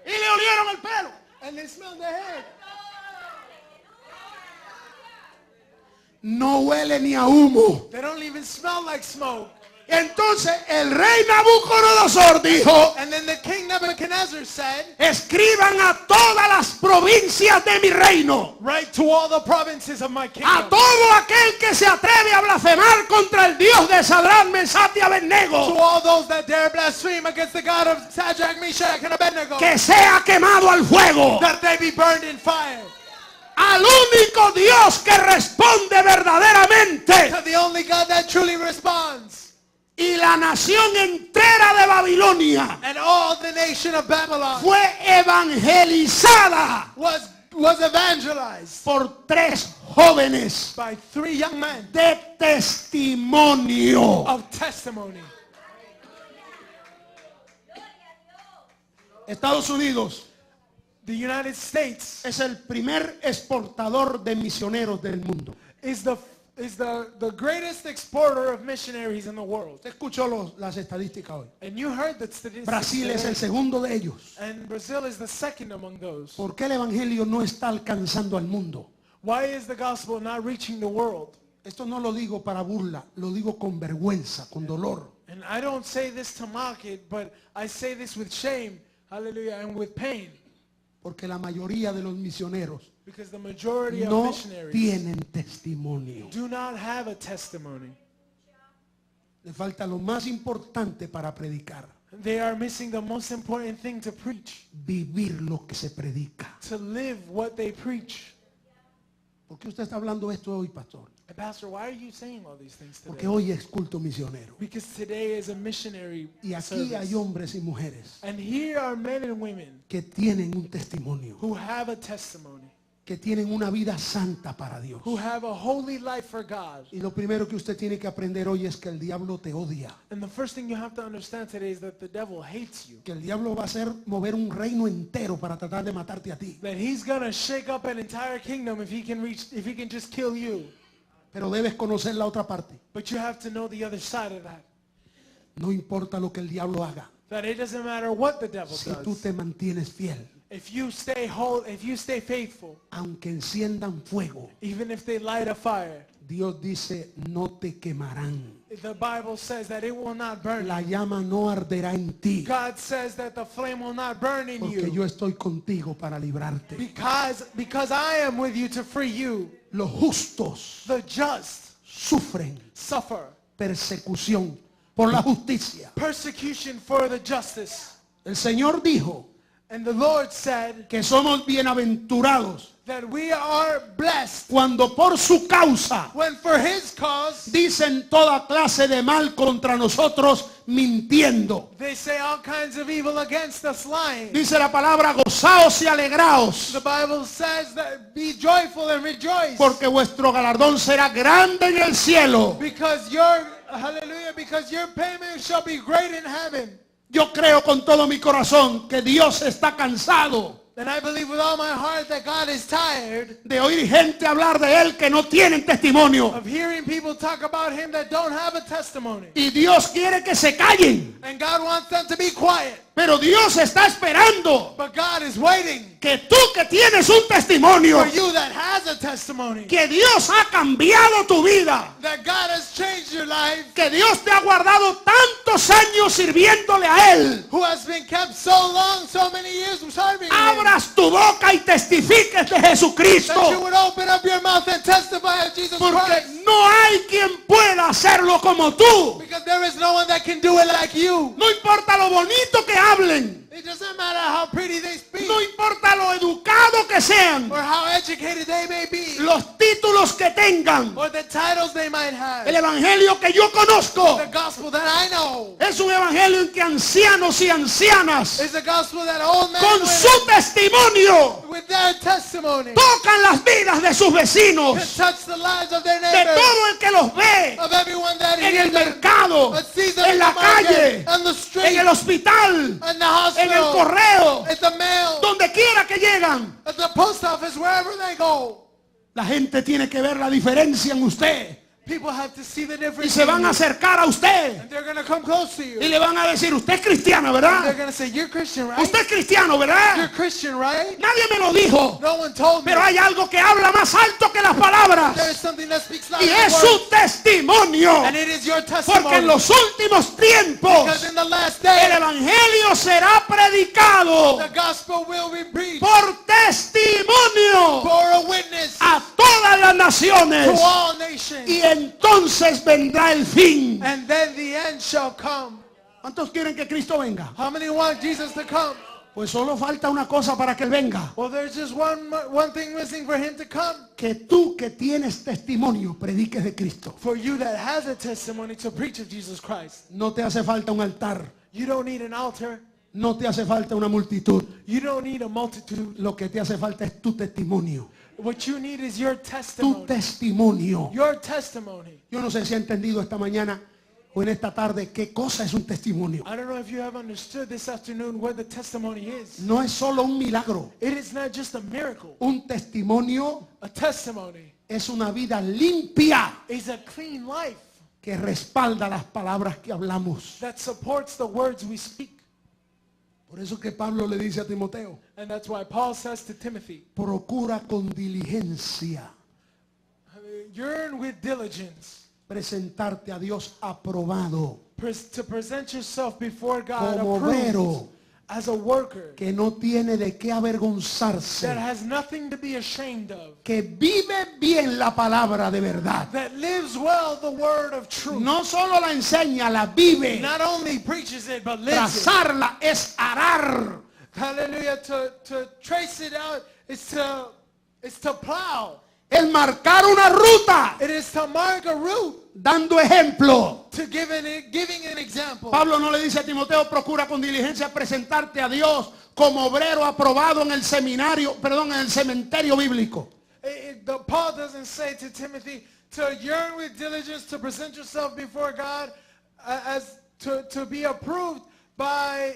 S2: Y le olieron el pelo.
S1: And they smelled their hair.
S2: No huele ni a humo.
S1: They don't even smell like smoke.
S2: Entonces el rey Nabucodonosor dijo:
S1: And then the king Nebuchadnezzar said,
S2: escriban a todas las provincias de mi reino,
S1: write to all the provinces of my
S2: a
S1: kingdom,
S2: todo aquel que se atreve a blasfemar contra el Dios de Sadrach, Mesach y
S1: to
S2: Abednego,
S1: all those that dare blaspheme against the God of Shadrach, Meshach, and Abednego,
S2: que sea quemado al fuego.
S1: that they be burned in fire.
S2: Al único Dios que responde verdaderamente.
S1: To the only God that truly responds.
S2: Y la nación entera de Babilonia
S1: And all the nation of Babylon
S2: fue evangelizada
S1: was evangelized
S2: por 3 jóvenes
S1: by 3 young men
S2: de testimonio.
S1: of testimony.
S2: Estados Unidos
S1: The United States
S2: es el primer exportador de misioneros del mundo.
S1: is the greatest exporter of missionaries in the world.
S2: Usted escuchó las estadísticas hoy.
S1: And you heard that statistics
S2: Brasil es el
S1: today,
S2: segundo de ellos.
S1: and Brazil is the second among those.
S2: ¿Por qué el evangelio no está alcanzando al mundo?
S1: Why is the gospel not reaching the world?
S2: Esto no lo digo para burla, lo digo con vergüenza, con dolor.
S1: And I don't say this to mock it, but I say this with shame, hallelujah, and with pain.
S2: Porque la mayoría de los misioneros
S1: Because the majority of
S2: no
S1: missionaries
S2: tienen testimonio.
S1: do not have a testimony.
S2: Le falta lo más importante para predicar.
S1: They are missing the most important thing to preach.
S2: Vivir lo que se predica.
S1: To live what they preach.
S2: ¿Por qué usted está hablando esto hoy, pastor?
S1: And Pastor, why are you saying all these things
S2: Porque
S1: today?
S2: hoy es culto misionero.
S1: Because today is a missionary
S2: Y aquí hay
S1: service.
S2: hombres y mujeres
S1: And here are men and women
S2: que tienen un testimonio,
S1: who have a testimony,
S2: que tienen una vida santa para Dios.
S1: who have a holy life for God.
S2: Y lo primero que usted tiene que aprender hoy es que el diablo te odia.
S1: And the first thing you have to understand today is that the devil hates you.
S2: Que el diablo va a hacer mover un reino entero para tratar de matarte a ti.
S1: That he's gonna shake up an entire kingdom if he can just kill you.
S2: Pero debes conocer la otra parte.
S1: But you have to know the other side of that.
S2: No importa lo que el diablo haga.
S1: That it doesn't matter what the devil
S2: Si tú
S1: does.
S2: te mantienes fiel,
S1: If you stay whole, if you stay faithful,
S2: aunque enciendan fuego,
S1: even if they light a fire,
S2: Dios dice, no te quemarán.
S1: the Bible says that it will not burn
S2: La
S1: you.
S2: llama no arderá en ti,
S1: God says that the flame will not burn in
S2: porque
S1: you.
S2: yo estoy contigo para librarte.
S1: Because I am with you to free you.
S2: Los justos
S1: The just
S2: sufren
S1: suffer
S2: persecución por la justicia.
S1: persecution for the justice.
S2: El Señor dijo
S1: And the Lord said
S2: que somos bienaventurados
S1: that we are blessed
S2: cuando por su causa
S1: when for his cause
S2: dicen toda clase de mal contra nosotros mintiendo.
S1: they say all kinds of evil against us lying.
S2: Dice la palabra, gozaos y alegraos,
S1: The Bible says that be joyful and rejoice.
S2: porque vuestro galardón será grande en el cielo.
S1: Because because your payment shall be great in heaven.
S2: Yo creo con todo mi corazón que Dios está cansado
S1: And I believe with all my heart that God is tired
S2: de oír gente hablar de Él que no tienen testimonio.
S1: of hearing people talk about him that don't have a testimony.
S2: Y Dios quiere que se callen.
S1: And God wants them to be quiet.
S2: Pero Dios está esperando
S1: But God is waiting
S2: que tú que tienes un testimonio,
S1: for you that has a testimony.
S2: que Dios ha cambiado tu vida,
S1: That God has changed your life.
S2: que Dios te ha guardado tantos años sirviéndole a Él.
S1: Who has been kept so long, so many years serving him.
S2: Abras tu boca y testifiques de
S1: That you
S2: Jesucristo,
S1: would open up your mouth and testify of Jesus
S2: porque
S1: Christ.
S2: no hay quien pueda hacerlo como tú.
S1: Because there is no one that can do it like you.
S2: No importa lo bonito que hablen,
S1: It doesn't matter how pretty they speak
S2: no importa lo educado que sean,
S1: or how educated they may be
S2: los títulos que tengan.
S1: or the titles they might have.
S2: El evangelio que yo conozco
S1: The gospel that I know
S2: es un evangelio en que ancianos y ancianas
S1: is the gospel that old men
S2: con su testimonio
S1: with their testimony
S2: tocan las vidas de sus
S1: can
S2: vecinos,
S1: touch the lives of their
S2: de
S1: neighbors,
S2: todo el que los ve
S1: of everyone that
S2: en
S1: hears
S2: el
S1: them,
S2: mercado,
S1: that sees them
S2: en
S1: in
S2: la
S1: the market,
S2: calle,
S1: on the
S2: en
S1: street,
S2: el hospital,
S1: in the hospital,
S2: en el correo,
S1: at the mail,
S2: donde quiera que llegan.
S1: at the post office, wherever they go.
S2: La gente tiene que ver la diferencia en usted.
S1: People have to see the
S2: Y
S1: difference.
S2: se van a acercar a usted.
S1: And they're going to come close to you.
S2: Y le van a decir, usted es cristiana,
S1: They're
S2: ¿verdad?
S1: going to say, you're Christian, right?
S2: Usted es cristiano,
S1: You're
S2: ¿verdad?
S1: Christian, right?
S2: Nadie me lo dijo.
S1: No one told me.
S2: Pero hay algo que habla más alto que las palabras.
S1: There is something that speaks louder
S2: Y
S1: than
S2: es
S1: words.
S2: su testimonio.
S1: And it is your
S2: Porque
S1: testimony.
S2: en los últimos tiempos
S1: Because in the last
S2: el
S1: day,
S2: evangelio será predicado
S1: the gospel will be preached
S2: por testimonio
S1: for a witness
S2: a todas las
S1: to
S2: naciones.
S1: all nations.
S2: Y entonces vendrá el fin.
S1: And then the end shall come.
S2: ¿Cuántos quieren que Cristo venga?
S1: How many want Jesus to come?
S2: Pues solo falta una cosa para que Él venga.
S1: Well, there's just one thing missing for him to come.
S2: Que tú que tienes testimonio prediques de Cristo.
S1: For you that has a testimony to preach of Jesus Christ.
S2: No te hace falta un altar.
S1: You don't need an altar.
S2: No te hace falta una multitud.
S1: You don't need a multitude.
S2: Lo que te hace falta es tu testimonio.
S1: What you need is your
S2: Tu
S1: testimony.
S2: testimonio.
S1: Your testimony.
S2: Yo no sé si ha entendido esta mañana o en esta tarde qué cosa es un testimonio.
S1: I don't know if you have understood this afternoon what the testimony is.
S2: No es solo un milagro.
S1: It is not just a miracle.
S2: Un testimonio
S1: A testimony
S2: es una vida limpia
S1: is a clean life
S2: que respalda las palabras que hablamos.
S1: that supports the words we speak.
S2: Por eso que Pablo le dice a Timoteo,
S1: And that's why Paul says to Timothy,
S2: procura con diligencia
S1: yearn with diligence
S2: presentarte a Dios aprobado,
S1: to present yourself before God
S2: como
S1: approved
S2: obrero
S1: as a worker
S2: que no tiene de qué
S1: that
S2: avergonzarse,
S1: has nothing to be ashamed of,
S2: que vive bien la palabra de verdad.
S1: that lives well the word of truth.
S2: No solo la enseña, la vive.
S1: Not only preaches it, but lives it.
S2: Trazarla es arar.
S1: Hallelujah. To trace it out is to plow.
S2: Es marcar una ruta,
S1: It is to mark a route,
S2: dando ejemplo.
S1: to giving an example.
S2: Pablo no le dice a Timoteo, procura con diligencia presentarte a Dios como obrero aprobado en el seminario, perdón, en el cementerio bíblico.
S1: Paul doesn't say to Timothy to yearn with diligence to present yourself before God as to be approved by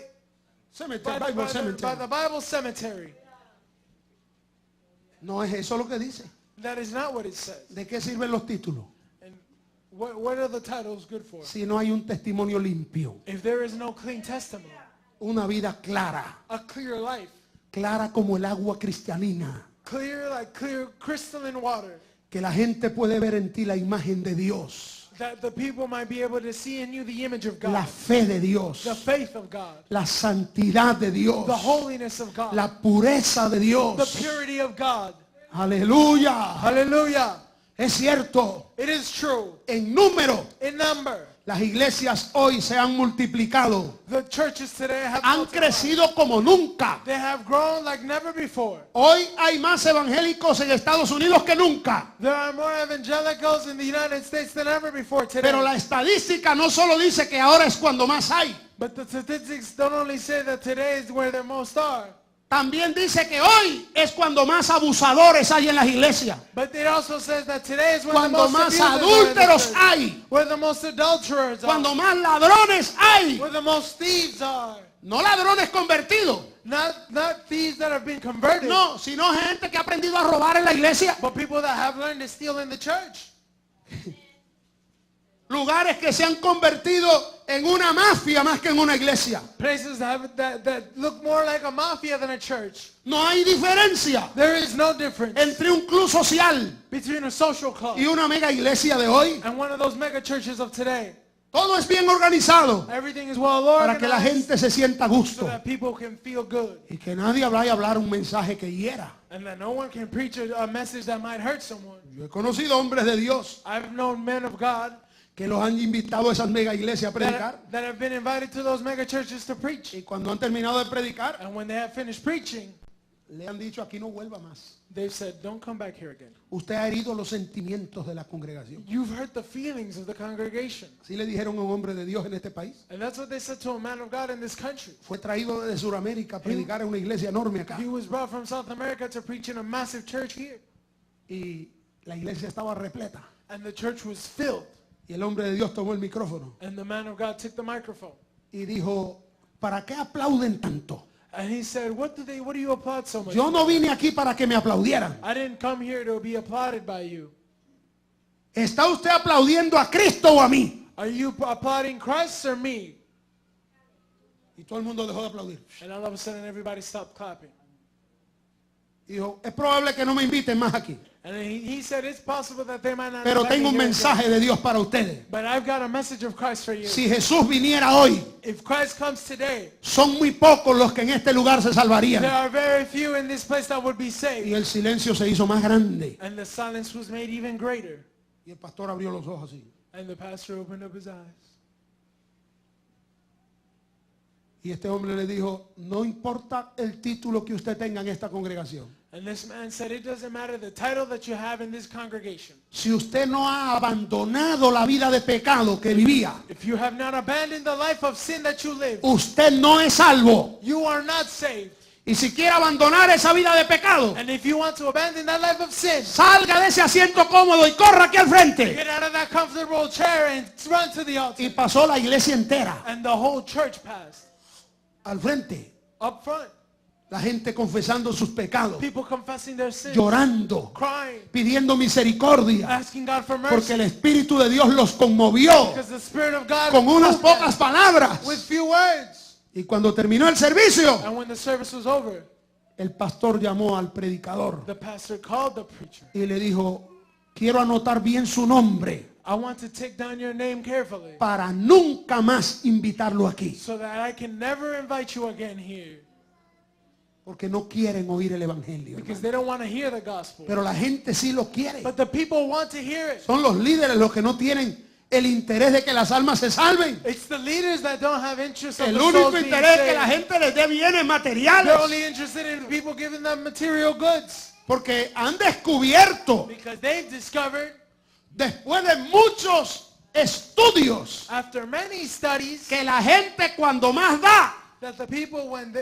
S1: the Bible cemetery.
S2: No es eso lo que dice.
S1: That is not what it says.
S2: ¿De qué sirven los títulos?
S1: And what are the titles good for?
S2: Si no hay un testimonio limpio,
S1: If there is no clean testimony,
S2: una vida clara,
S1: a clear life,
S2: clara como el agua cristalina,
S1: clear like clear crystalline water,
S2: que la gente puede ver en ti la imagen de Dios,
S1: that the people might be able to see in you the image of
S2: la
S1: God,
S2: fe de Dios,
S1: the faith of God,
S2: la santidad de Dios,
S1: the holiness of God,
S2: la pureza de
S1: the
S2: Dios.
S1: purity of God.
S2: Aleluya.
S1: Hallelujah.
S2: Es cierto,
S1: It is true.
S2: en número,
S1: In number,
S2: las iglesias hoy se han multiplicado,
S1: the churches today have
S2: han
S1: multiplied.
S2: crecido como nunca.
S1: They have grown like never before.
S2: Hoy hay más evangélicos en Estados Unidos que nunca.
S1: There are more evangelicals in the United States than ever before today.
S2: Pero la estadística no solo dice que ahora es cuando más hay,
S1: But the statistics don't only say that today is where the most are.
S2: también dice que hoy es cuando más abusadores hay en las iglesias,
S1: But it also says that today is when
S2: cuando
S1: the most
S2: más
S1: abusers are in the
S2: adúlteros
S1: church,
S2: hay,
S1: where the most adulterers are,
S2: cuando más ladrones hay.
S1: where the most thieves are.
S2: No ladrones convertidos,
S1: Not thieves that have been converted,
S2: no, sino gente que ha aprendido a robar en la iglesia.
S1: but people that have learned to steal in the church.
S2: Lugares que se han convertido en una mafia más que en una iglesia.
S1: Places that look more like a mafia than a church.
S2: No hay diferencia
S1: There is no difference
S2: entre un club social
S1: between a social club
S2: y una mega iglesia de hoy.
S1: and one of those mega churches of today.
S2: Todo es bien organizado
S1: Everything is well
S2: para que la
S1: organized
S2: gente se sienta a
S1: so
S2: gusto
S1: that people can feel good.
S2: y que nadie vaya a hablar un mensaje que hiera.
S1: And that no one can preach a message that might hurt someone.
S2: Yo he conocido hombres de Dios
S1: I've known men of God
S2: que los han invitado a esas mega iglesias a predicar
S1: that have been invited to those mega churches to preach.
S2: y cuando han terminado de predicar
S1: And when they have finished preaching,
S2: le han dicho aquí no vuelva más.
S1: they've said, don't come back here again.
S2: Usted ha herido los sentimientos de la congregación.
S1: You've hurt the feelings of the congregation.
S2: Así le dijeron a un hombre de Dios en este país.
S1: And that's what they said to a man of God in this country.
S2: Fue traído desde Sudamérica a predicar en una iglesia enorme acá.
S1: He was brought from South America to preach in a massive church here.
S2: Y la iglesia estaba repleta.
S1: And the church was filled.
S2: Y el hombre de Dios tomó el micrófono
S1: And the man of God took the microphone.
S2: y dijo, ¿para qué aplauden tanto?
S1: And he said, what do you applaud so much?
S2: Yo no vine aquí para que me aplaudieran.
S1: I didn't come here to be applauded by you.
S2: ¿Está usted aplaudiendo a Cristo o a mí?
S1: Are you applauding Christ or me?
S2: Y todo el mundo dejó de aplaudir.
S1: And all of a sudden everybody stopped clapping.
S2: Y dijo, es probable que no me inviten más aquí.
S1: And he said it's possible that they might not
S2: Pero
S1: invite
S2: tengo un
S1: me here
S2: mensaje
S1: again.
S2: de Dios para ustedes.
S1: But I've got a message of Christ for you.
S2: Si Jesús viniera hoy,
S1: If Christ comes today,
S2: son muy pocos los que en este lugar se
S1: there
S2: salvarían.
S1: are very few in this place that would be
S2: Y
S1: saved.
S2: el silencio se hizo más grande.
S1: And the silence was made even greater.
S2: Y el pastor abrió los ojos así.
S1: And the pastor opened up his eyes.
S2: Y este hombre le dijo, no importa el título que usted tenga en esta congregación.
S1: And this man said, it doesn't matter the title that you have in this congregation.
S2: Si usted no ha abandonado la vida de pecado que vivía,
S1: If you have not abandoned the life of sin that you live,
S2: usted no es salvo.
S1: you are not saved.
S2: Y si quiere abandonar esa vida de pecado,
S1: And if you want to abandon that life of sin,
S2: salga de ese asiento cómodo y corra aquí al frente.
S1: get out of that comfortable chair and run to the altar.
S2: Y pasó la iglesia entera
S1: And the whole church passed.
S2: al frente.
S1: Up front,
S2: La gente confesando sus pecados,
S1: people confessing their sins,
S2: llorando,
S1: crying,
S2: pidiendo misericordia,
S1: asking God for
S2: porque
S1: mercy.
S2: el Espíritu de Dios los conmovió
S1: Because the Spirit of God
S2: con unas
S1: moved them
S2: pocas palabras.
S1: with few words.
S2: Y cuando terminó el servicio,
S1: And when the service was over,
S2: el pastor llamó al predicador
S1: the pastor called the preacher.
S2: y le dijo, quiero anotar bien su nombre
S1: I want to take down your name carefully
S2: para nunca más invitarlo aquí,
S1: so that I can never invite you again here.
S2: porque no quieren oír el evangelio,
S1: Because
S2: hermano.
S1: they don't want to hear the gospel.
S2: Pero la gente sí lo quiere.
S1: But the people want to hear it.
S2: Son los líderes los que no tienen el interés de que las almas se salven.
S1: It's the leaders that don't have interest of
S2: El
S1: the souls
S2: único
S1: being
S2: interés es que la
S1: saved.
S2: gente les dé bienes
S1: They're
S2: materiales,
S1: only interested in people giving them material goods.
S2: porque han descubierto,
S1: Because they've discovered,
S2: después de muchos estudios,
S1: after many studies,
S2: que la gente cuando más da
S1: that the people, when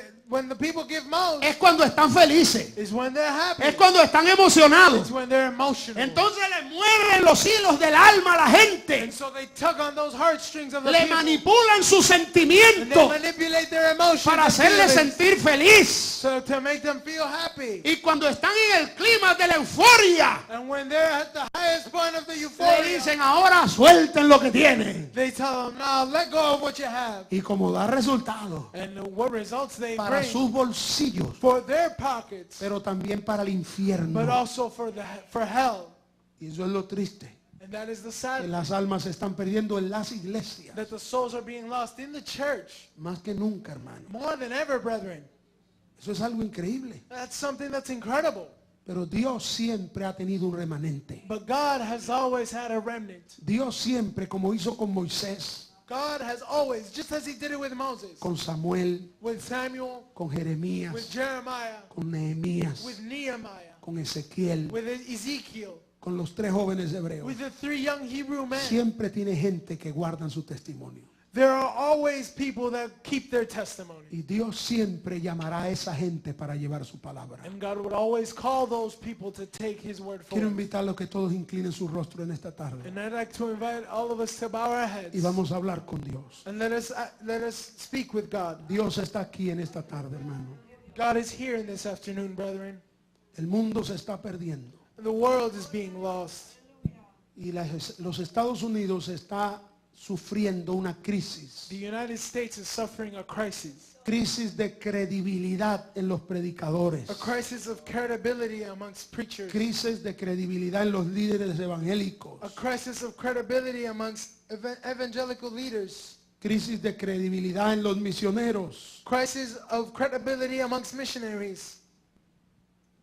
S1: the people give most,
S2: es cuando están felices,
S1: is when they're happy.
S2: es cuando están emocionados.
S1: It's when they're emotional.
S2: Entonces le mueven los hilos del alma a la gente,
S1: And so they tug on those heartstrings of the
S2: le
S1: people.
S2: manipulan sus
S1: And they
S2: sentimientos
S1: manipulate their emotions
S2: para
S1: and
S2: hacerles
S1: feelings
S2: sentir feliz.
S1: so to make them feel happy.
S2: Y cuando están en el clima de la euforia,
S1: And when they're at the highest point of the
S2: le
S1: euphoria,
S2: dicen, ahora suelten lo que tienen.
S1: they tell them, now let go of what you have.
S2: Y como da resultado
S1: And what results they
S2: para
S1: bring
S2: sus bolsillos,
S1: for their pockets,
S2: pero también para el
S1: but
S2: infierno.
S1: also for hell.
S2: Y eso es lo triste,
S1: And that is the
S2: que
S1: sad,
S2: las almas se están perdiendo en las iglesias,
S1: that the souls are being lost in the church
S2: más que nunca, hermano.
S1: more than ever, brethren.
S2: Eso es algo increíble.
S1: That's something that's incredible.
S2: Pero Dios siempre ha tenido un remanente.
S1: But God has always had a remnant.
S2: Dios siempre, como hizo con Moisés,
S1: God has always, just as he did it with Moses,
S2: con Samuel,
S1: with Samuel,
S2: con
S1: with
S2: Jeremías,
S1: Jeremiah,
S2: con Nehemías,
S1: with Nehemiah,
S2: con Ezequiel,
S1: with Ezekiel,
S2: con los 3 jóvenes hebreos.
S1: with the 3 young Hebrew men.
S2: Siempre tiene gente que guardan su testimonio.
S1: There are always people that keep their testimony.
S2: Y Dios siempre llamará a esa gente para llevar su palabra.
S1: And God would always call those people to take his word
S2: Quiero
S1: forward.
S2: invitarlos que todos inclinen su rostro en esta tarde.
S1: And I'd like to invite all of us to bow our heads.
S2: Y vamos a hablar con Dios.
S1: And let us speak with God.
S2: Dios está aquí en esta tarde, hermano.
S1: God is here in this afternoon, brethren.
S2: El mundo se está perdiendo.
S1: The world is being lost.
S2: Y los Estados Unidos está sufriendo una crisis.
S1: The United States is suffering a crisis.
S2: Crisis de credibilidad en los predicadores.
S1: A crisis of credibility amongst preachers.
S2: Crisis de credibilidad en los líderes evangélicos.
S1: A crisis of credibility amongst evangelical leaders.
S2: Crisis de credibilidad en los misioneros.
S1: Crisis of credibility amongst missionaries.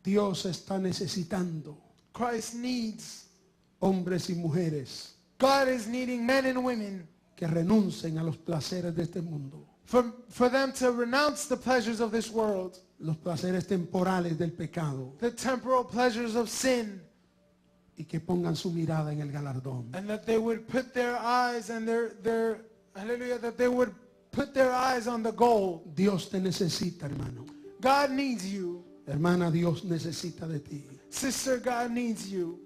S2: Dios está necesitando
S1: Christ needs,
S2: hombres y mujeres
S1: God is needing men and women
S2: que renuncien a los placeres de este mundo,
S1: for them to renounce the pleasures of this world,
S2: los placeres temporales del pecado,
S1: the temporal pleasures of sin,
S2: y que pongan su mirada en el galardón.
S1: and that they would put their eyes and their hallelujah, that they would put their eyes on the goal.
S2: Dios te necesita, hermano.
S1: God needs you.
S2: Hermana, Dios necesita de ti.
S1: Sister, God needs you.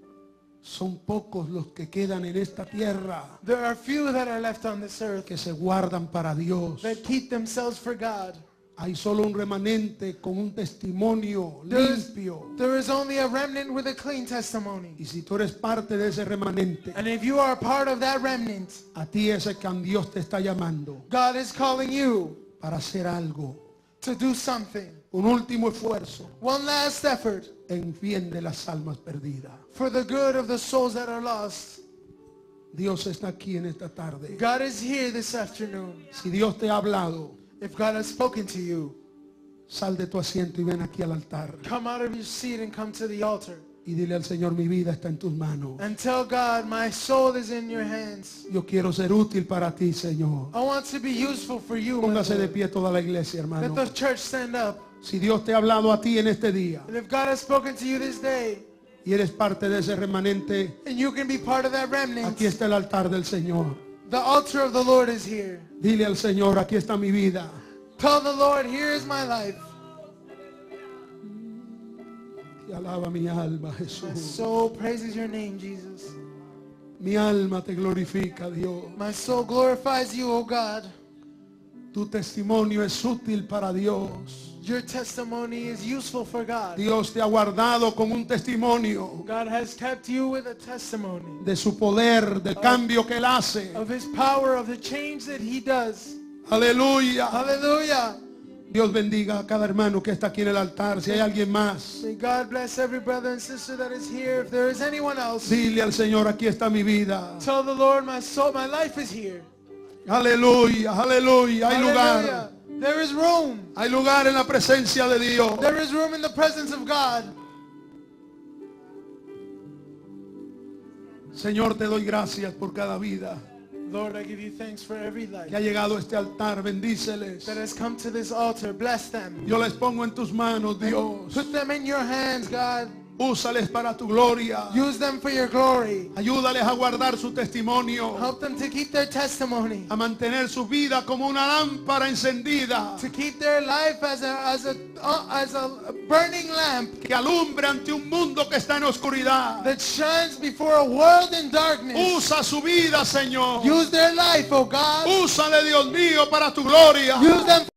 S2: Son pocos los que quedan en esta tierra
S1: There are few that are left on this earth
S2: que se guardan para Dios.
S1: that keep themselves for God.
S2: Hay solo un remanente con un testimonio
S1: There is,
S2: limpio.
S1: there is only a remnant with a clean testimony.
S2: Y si tú eres parte de ese remanente,
S1: And if you are a part of that remnant,
S2: a ti ese que Dios te está llamando
S1: God is calling you
S2: para hacer algo.
S1: to do something.
S2: Un último esfuerzo
S1: One last effort
S2: en bien de las almas perdidas.
S1: for the good of the souls that are lost.
S2: Dios está aquí en esta tarde.
S1: God is here this afternoon.
S2: Si Dios te ha hablado,
S1: If God has spoken to you,
S2: sal de tu asiento y ven aquí al altar.
S1: come out of your seat and come to the altar.
S2: Y dile al Señor, mi vida está en tus manos.
S1: And tell God, my soul is in your hands.
S2: Yo quiero ser útil para ti, Señor.
S1: I want to be useful for you. my
S2: Póngase de
S1: Lord.
S2: pie toda la iglesia,
S1: Let
S2: hermano.
S1: the church stand up.
S2: Si Dios te ha hablado a ti en este día
S1: And if God has spoken to you this day,
S2: y eres parte de ese remanente,
S1: and you can be part of that remnant,
S2: aquí está el altar del Señor.
S1: the altar of the Lord is here.
S2: Dile al Señor, aquí está mi vida.
S1: Tell the Lord, here is my life.
S2: Te alaba mi alma,
S1: My
S2: Jesús.
S1: soul praises your name, Jesus.
S2: Mi alma te glorifica, Dios.
S1: My soul glorifies you, O God.
S2: Tu testimonio es útil para Dios.
S1: Your testimony is useful for God.
S2: Dios te ha guardado con un testimonio
S1: God has kept you with a testimony
S2: de su poder, del cambio que Él hace.
S1: of his power, of the change that he does.
S2: Aleluya.
S1: Hallelujah.
S2: Dios bendiga a cada hermano que está aquí en el altar. Si hay alguien más,
S1: May God bless every brother and sister that is here. If there is anyone else,
S2: dile al Señor, aquí está mi vida.
S1: tell the Lord, my soul, my life is here.
S2: Aleluya, aleluya. Hay lugar.
S1: Hallelujah. There is room.
S2: Hay lugar en la presencia de Dios.
S1: There is room in the presence of God.
S2: Señor, te doy gracias por cada vida
S1: Lord, I give you thanks for every
S2: que
S1: life
S2: ha llegado a este altar. Bendíceles.
S1: that has come to this altar. Bless them.
S2: Yo les pongo en tus manos, Dios.
S1: Put them in your hands, God.
S2: Úsales para tu gloria.
S1: Use them for your glory.
S2: Ayúdales a guardar su testimonio,
S1: Help them to keep their testimony,
S2: a mantener su vida como una lámpara encendida
S1: to keep their life as a burning lamp
S2: que alumbre ante un mundo que está en oscuridad.
S1: that shines before a world in darkness.
S2: Usa su vida, Señor.
S1: Use their life, oh God.
S2: Úsale, Dios mío, para tu gloria.
S1: Use them